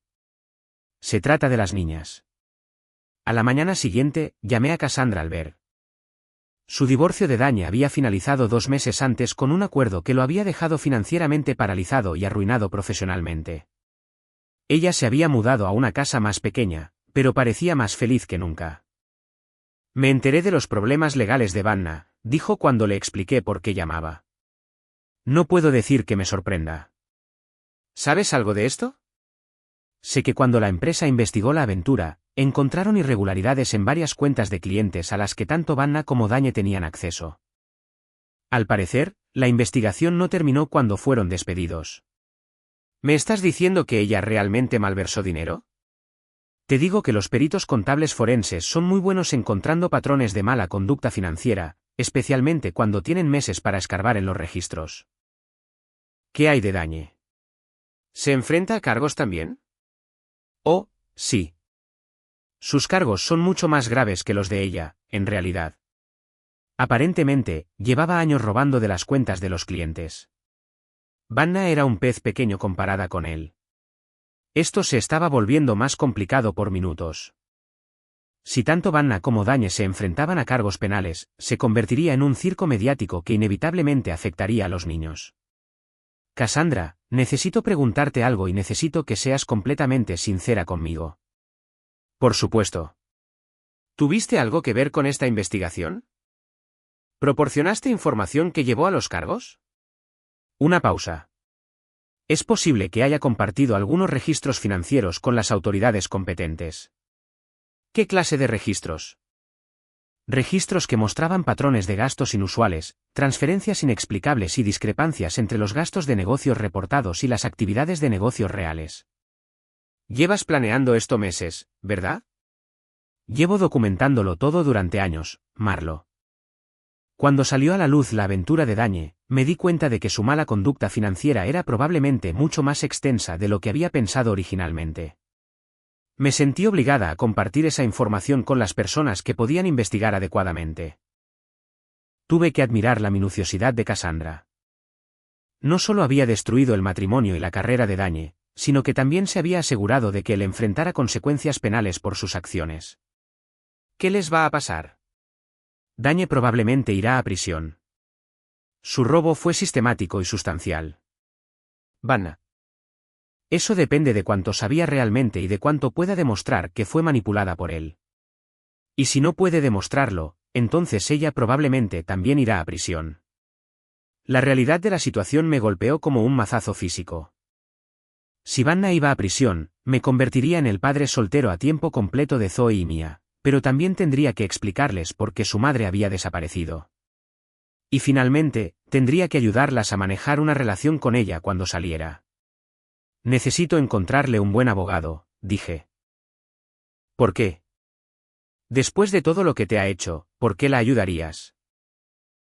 Se trata de las niñas. A la mañana siguiente, llamé a Cassandra al ver. Su divorcio de Dañe había finalizado 2 meses antes con un acuerdo que lo había dejado financieramente paralizado y arruinado profesionalmente. Ella se había mudado a una casa más pequeña, pero parecía más feliz que nunca. Me enteré de los problemas legales de Vanna, dijo cuando le expliqué por qué llamaba. No puedo decir que me sorprenda. ¿Sabes algo de esto? Sé que cuando la empresa investigó la aventura, encontraron irregularidades en varias cuentas de clientes a las que tanto Vanna como Dañe tenían acceso. Al parecer, la investigación no terminó cuando fueron despedidos. ¿Me estás diciendo que ella realmente malversó dinero? Te digo que los peritos contables forenses son muy buenos encontrando patrones de mala conducta financiera, especialmente cuando tienen meses para escarbar en los registros. ¿Qué hay de Dañe? ¿Se enfrenta a cargos también? Oh, sí. Sus cargos son mucho más graves que los de ella, en realidad. Aparentemente, llevaba años robando de las cuentas de los clientes. Vanna era un pez pequeño comparada con él. Esto se estaba volviendo más complicado por minutos. Si tanto Vanna como Dañe se enfrentaban a cargos penales, se convertiría en un circo mediático que inevitablemente afectaría a los niños. Cassandra, necesito preguntarte algo y necesito que seas completamente sincera conmigo. Por supuesto. ¿Tuviste algo que ver con esta investigación? ¿Proporcionaste información que llevó a los cargos? Una pausa. Es posible que haya compartido algunos registros financieros con las autoridades competentes. ¿Qué clase de registros? Registros que mostraban patrones de gastos inusuales, transferencias inexplicables y discrepancias entre los gastos de negocios reportados y las actividades de negocios reales. Llevas planeando esto meses, ¿verdad? Llevo documentándolo todo durante años, Marlo. Cuando salió a la luz la aventura de Dañe, me di cuenta de que su mala conducta financiera era probablemente mucho más extensa de lo que había pensado originalmente. Me sentí obligada a compartir esa información con las personas que podían investigar adecuadamente. Tuve que admirar la minuciosidad de Cassandra. No solo había destruido el matrimonio y la carrera de Dañe, sino que también se había asegurado de que él enfrentara consecuencias penales por sus acciones. ¿Qué les va a pasar? Dañe probablemente irá a prisión. Su robo fue sistemático y sustancial. Vanna. Eso depende de cuánto sabía realmente y de cuánto pueda demostrar que fue manipulada por él. Y si no puede demostrarlo, entonces ella probablemente también irá a prisión. La realidad de la situación me golpeó como un mazazo físico. Si Vanna iba a prisión, me convertiría en el padre soltero a tiempo completo de Zoe y Mia, pero también tendría que explicarles por qué su madre había desaparecido. Y finalmente, Tendría que ayudarlas a manejar una relación con ella cuando saliera. Necesito encontrarle un buen abogado, dije. ¿Por qué? Después de todo lo que te ha hecho, ¿por qué la ayudarías?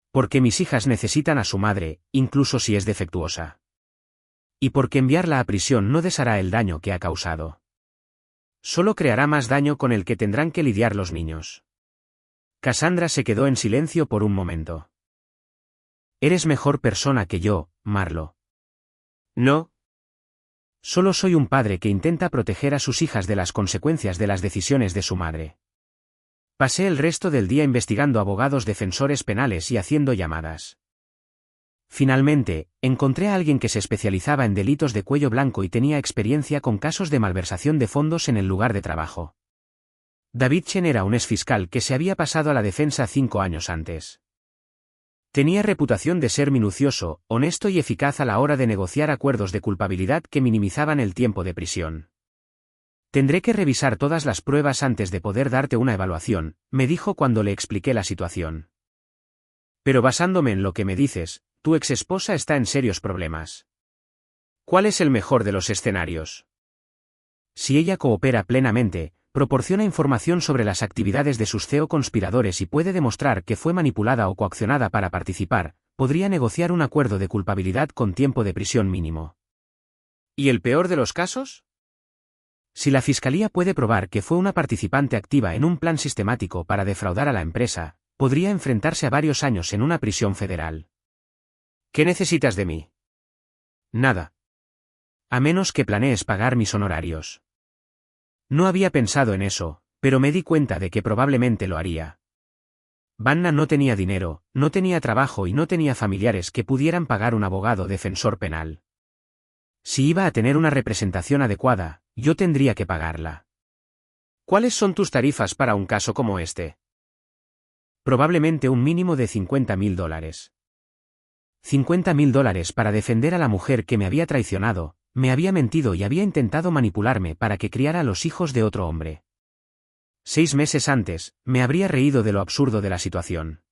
Porque mis hijas necesitan a su madre, incluso si es defectuosa. Y porque enviarla a prisión no deshará el daño que ha causado. Solo creará más daño con el que tendrán que lidiar los niños. Cassandra se quedó en silencio por un momento. Eres mejor persona que yo, Marlo. No. Solo soy un padre que intenta proteger a sus hijas de las consecuencias de las decisiones de su madre. Pasé el resto del día investigando abogados defensores penales y haciendo llamadas. Finalmente, encontré a alguien que se especializaba en delitos de cuello blanco y tenía experiencia con casos de malversación de fondos en el lugar de trabajo. David Chen era un exfiscal que se había pasado a la defensa 5 años antes. Tenía reputación de ser minucioso, honesto y eficaz a la hora de negociar acuerdos de culpabilidad que minimizaban el tiempo de prisión. Tendré que revisar todas las pruebas antes de poder darte una evaluación, me dijo cuando le expliqué la situación. Pero basándome en lo que me dices, tu exesposa está en serios problemas. ¿Cuál es el mejor de los escenarios? Si ella coopera plenamente, proporciona información sobre las actividades de sus CEO conspiradores y puede demostrar que fue manipulada o coaccionada para participar, podría negociar un acuerdo de culpabilidad con tiempo de prisión mínimo. ¿Y el peor de los casos? Si la Fiscalía puede probar que fue una participante activa en un plan sistemático para defraudar a la empresa, podría enfrentarse a varios años en una prisión federal. ¿Qué necesitas de mí? Nada. A menos que planees pagar mis honorarios. No había pensado en eso, pero me di cuenta de que probablemente lo haría. Vanna no tenía dinero, no tenía trabajo y no tenía familiares que pudieran pagar un abogado defensor penal. Si iba a tener una representación adecuada, yo tendría que pagarla. ¿Cuáles son tus tarifas para un caso como este? Probablemente un mínimo de $50.000. $50.000 para defender a la mujer que me había traicionado, me había mentido y había intentado manipularme para que criara a los hijos de otro hombre. 6 meses antes, me habría reído de lo absurdo de la situación.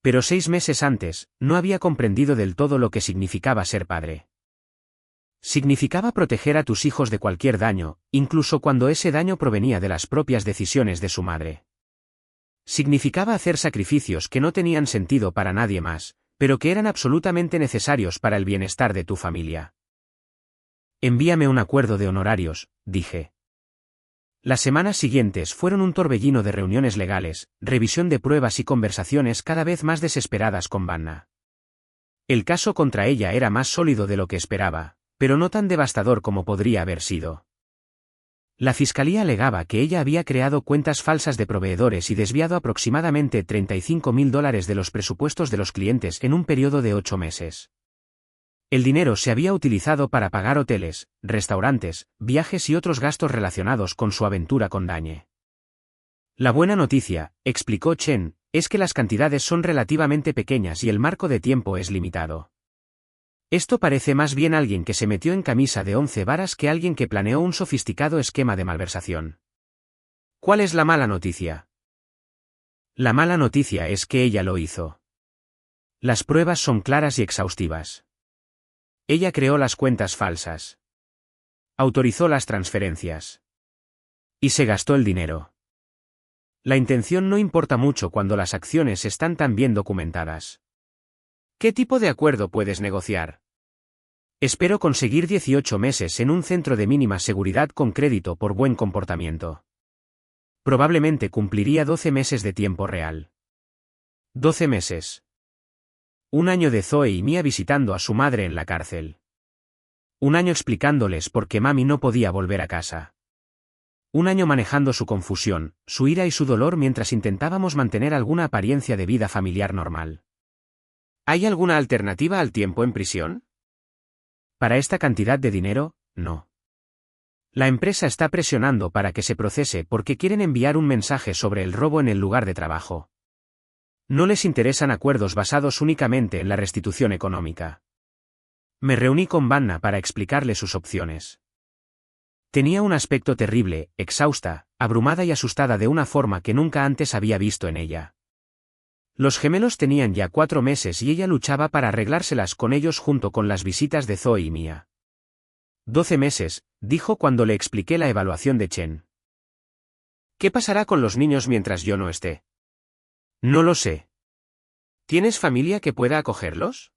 Pero 6 meses antes, no había comprendido del todo lo que significaba ser padre. Significaba proteger a tus hijos de cualquier daño, incluso cuando ese daño provenía de las propias decisiones de su madre. Significaba hacer sacrificios que no tenían sentido para nadie más, pero que eran absolutamente necesarios para el bienestar de tu familia. Envíame un acuerdo de honorarios, dije. Las semanas siguientes fueron un torbellino de reuniones legales, revisión de pruebas y conversaciones cada vez más desesperadas con Vanna. El caso contra ella era más sólido de lo que esperaba, pero no tan devastador como podría haber sido. La fiscalía alegaba que ella había creado cuentas falsas de proveedores y desviado aproximadamente $35.000 de los presupuestos de los clientes en un periodo de 8 meses. El dinero se había utilizado para pagar hoteles, restaurantes, viajes y otros gastos relacionados con su aventura con Dañe. La buena noticia, explicó Chen, es que las cantidades son relativamente pequeñas y el marco de tiempo es limitado. Esto parece más bien alguien que se metió en camisa de 11 varas que alguien que planeó un sofisticado esquema de malversación. ¿Cuál es la mala noticia? La mala noticia es que ella lo hizo. Las pruebas son claras y exhaustivas. Ella creó las cuentas falsas. Autorizó las transferencias. Y se gastó el dinero. La intención no importa mucho cuando las acciones están tan bien documentadas. ¿Qué tipo de acuerdo puedes negociar? Espero conseguir 18 meses en un centro de mínima seguridad con crédito por buen comportamiento. Probablemente cumpliría 12 meses de tiempo real. 12 meses. Un año de Zoe y Mia visitando a su madre en la cárcel. Un año explicándoles por qué mami no podía volver a casa. Un año manejando su confusión, su ira y su dolor mientras intentábamos mantener alguna apariencia de vida familiar normal. ¿Hay alguna alternativa al tiempo en prisión? Para esta cantidad de dinero, no. La empresa está presionando para que se procese porque quieren enviar un mensaje sobre el robo en el lugar de trabajo. No les interesan acuerdos basados únicamente en la restitución económica. Me reuní con Vanna para explicarle sus opciones. Tenía un aspecto terrible, exhausta, abrumada y asustada de una forma que nunca antes había visto en ella. Los gemelos tenían ya 4 meses y ella luchaba para arreglárselas con ellos junto con las visitas de Zoe y Mia. 12 meses, dijo cuando le expliqué la evaluación de Chen. ¿Qué pasará con los niños mientras yo no esté? No lo sé. ¿Tienes familia que pueda acogerlos?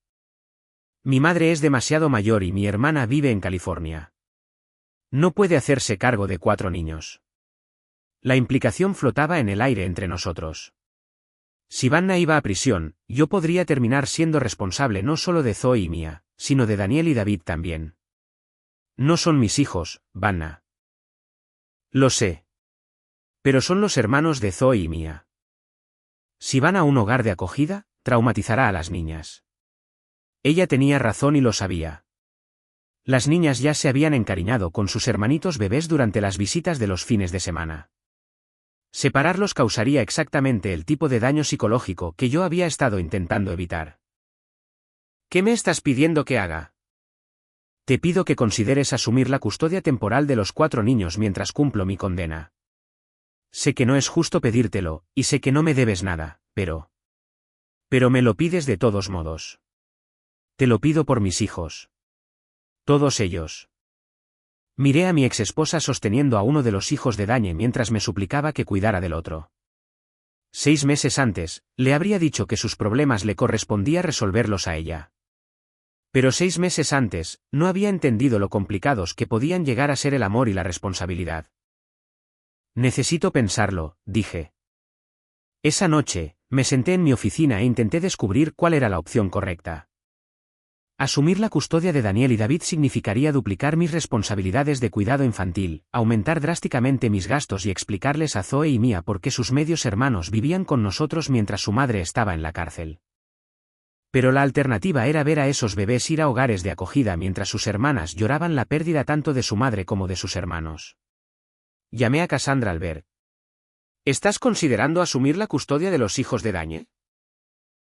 Mi madre es demasiado mayor y mi hermana vive en California. No puede hacerse cargo de 4 niños. La implicación flotaba en el aire entre nosotros. Si Vanna iba a prisión, yo podría terminar siendo responsable no solo de Zoe y Mia, sino de Daniel y David también. No son mis hijos, Vanna. Lo sé. Pero son los hermanos de Zoe y Mia. Si van a un hogar de acogida, traumatizará a las niñas. Ella tenía razón y lo sabía. Las niñas ya se habían encariñado con sus hermanitos bebés durante las visitas de los fines de semana. Separarlos causaría exactamente el tipo de daño psicológico que yo había estado intentando evitar. ¿Qué me estás pidiendo que haga? Te pido que consideres asumir la custodia temporal de los 4 niños mientras cumplo mi condena. Sé que no es justo pedírtelo, y sé que no me debes nada, pero me lo pides de todos modos. Te lo pido por mis hijos. Todos ellos. Miré a mi exesposa sosteniendo a uno de los hijos de Dañe mientras me suplicaba que cuidara del otro. 6 meses antes, le habría dicho que sus problemas le correspondía resolverlos a ella. Pero 6 meses antes, no había entendido lo complicados que podían llegar a ser el amor y la responsabilidad. Necesito pensarlo, dije. Esa noche, me senté en mi oficina e intenté descubrir cuál era la opción correcta. Asumir la custodia de Daniel y David significaría duplicar mis responsabilidades de cuidado infantil, aumentar drásticamente mis gastos y explicarles a Zoe y Mia por qué sus medios hermanos vivían con nosotros mientras su madre estaba en la cárcel. Pero la alternativa era ver a esos bebés ir a hogares de acogida mientras sus hermanas lloraban la pérdida tanto de su madre como de sus hermanos. Llamé a Cassandra al ver. ¿Estás considerando asumir la custodia de los hijos de Dañe?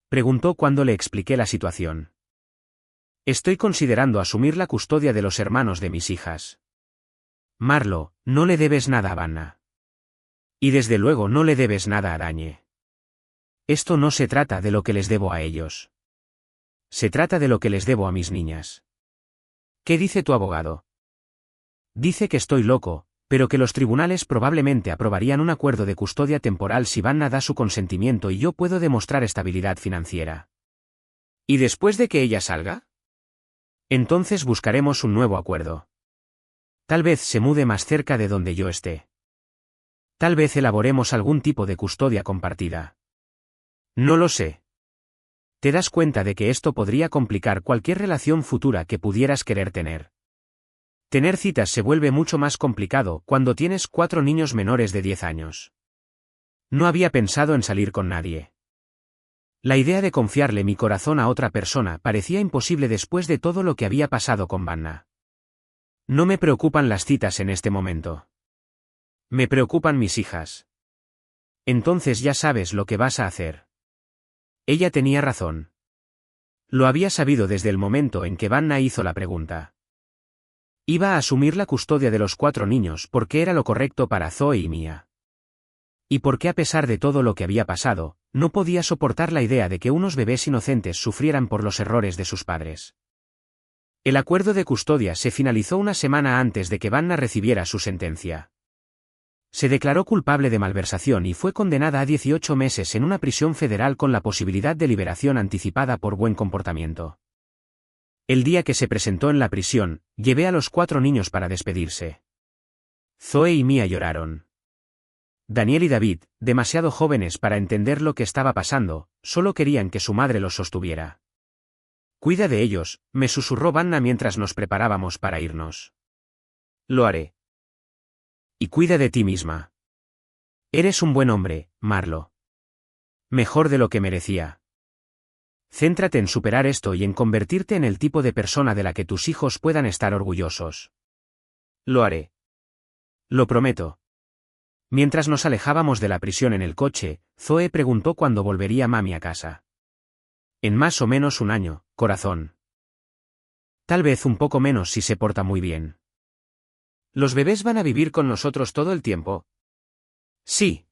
Preguntó cuando le expliqué la situación. Estoy considerando asumir la custodia de los hermanos de mis hijas. Marlo, no le debes nada a Vanna. Y desde luego no le debes nada a Dañe. Esto no se trata de lo que les debo a ellos. Se trata de lo que les debo a mis niñas. ¿Qué dice tu abogado? Dice que estoy loco, pero que los tribunales probablemente aprobarían un acuerdo de custodia temporal si Vanna da su consentimiento y yo puedo demostrar estabilidad financiera. ¿Y después de que ella salga? Entonces buscaremos un nuevo acuerdo. Tal vez se mude más cerca de donde yo esté. Tal vez elaboremos algún tipo de custodia compartida. No lo sé. ¿Te das cuenta de que esto podría complicar cualquier relación futura que pudieras querer tener? Tener citas se vuelve mucho más complicado cuando tienes 4 niños menores de 10 años. No había pensado en salir con nadie. La idea de confiarle mi corazón a otra persona parecía imposible después de todo lo que había pasado con Vanna. No me preocupan las citas en este momento. Me preocupan mis hijas. Entonces ya sabes lo que vas a hacer. Ella tenía razón. Lo había sabido desde el momento en que Vanna hizo la pregunta. Iba a asumir la custodia de los 4 niños porque era lo correcto para Zoe y Mia. Y porque a pesar de todo lo que había pasado, no podía soportar la idea de que unos bebés inocentes sufrieran por los errores de sus padres. El acuerdo de custodia se finalizó una semana antes de que Vanna recibiera su sentencia. Se declaró culpable de malversación y fue condenada a 18 meses en una prisión federal con la posibilidad de liberación anticipada por buen comportamiento. El día que se presentó en la prisión, llevé a los 4 niños para despedirse. Zoe y Mia lloraron. Daniel y David, demasiado jóvenes para entender lo que estaba pasando, solo querían que su madre los sostuviera. Cuida de ellos, me susurró Vanna mientras nos preparábamos para irnos. Lo haré. Y cuida de ti misma. Eres un buen hombre, Marlo. Mejor de lo que merecía. Céntrate en superar esto y en convertirte en el tipo de persona de la que tus hijos puedan estar orgullosos. Lo haré. Lo prometo. Mientras nos alejábamos de la prisión en el coche, Zoe preguntó cuándo volvería mami a casa. En más o menos un año, corazón. Tal vez un poco menos si se porta muy bien. ¿Los bebés van a vivir con nosotros todo el tiempo? Sí.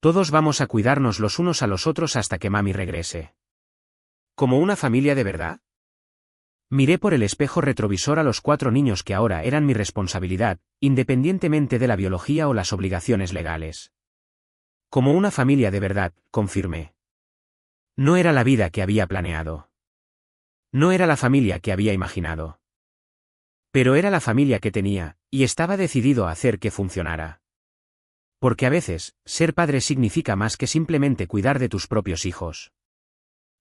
Todos vamos a cuidarnos los unos a los otros hasta que mami regrese. ¿Como una familia de verdad? Miré por el espejo retrovisor a los 4 niños que ahora eran mi responsabilidad, independientemente de la biología o las obligaciones legales. Como una familia de verdad, confirmé. No era la vida que había planeado. No era la familia que había imaginado. Pero era la familia que tenía, y estaba decidido a hacer que funcionara. Porque a veces, ser padre significa más que simplemente cuidar de tus propios hijos.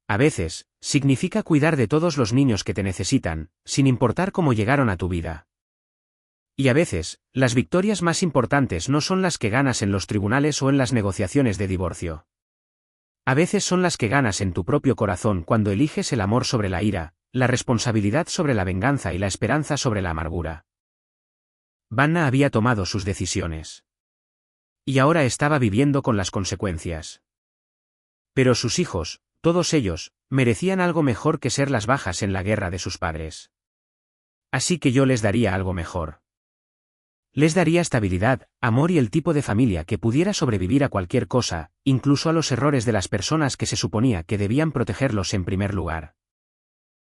A veces, significa cuidar de todos los niños que te necesitan, sin importar cómo llegaron a tu vida. Y a veces, las victorias más importantes no son las que ganas en los tribunales o en las negociaciones de divorcio. A veces son las que ganas en tu propio corazón cuando eliges el amor sobre la ira, la responsabilidad sobre la venganza y la esperanza sobre la amargura. Vanna había tomado sus decisiones. Y ahora estaba viviendo con las consecuencias. Pero sus hijos, todos ellos, merecían algo mejor que ser las bajas en la guerra de sus padres. Así que yo les daría algo mejor. Les daría estabilidad, amor y el tipo de familia que pudiera sobrevivir a cualquier cosa, incluso a los errores de las personas que se suponía que debían protegerlos en primer lugar.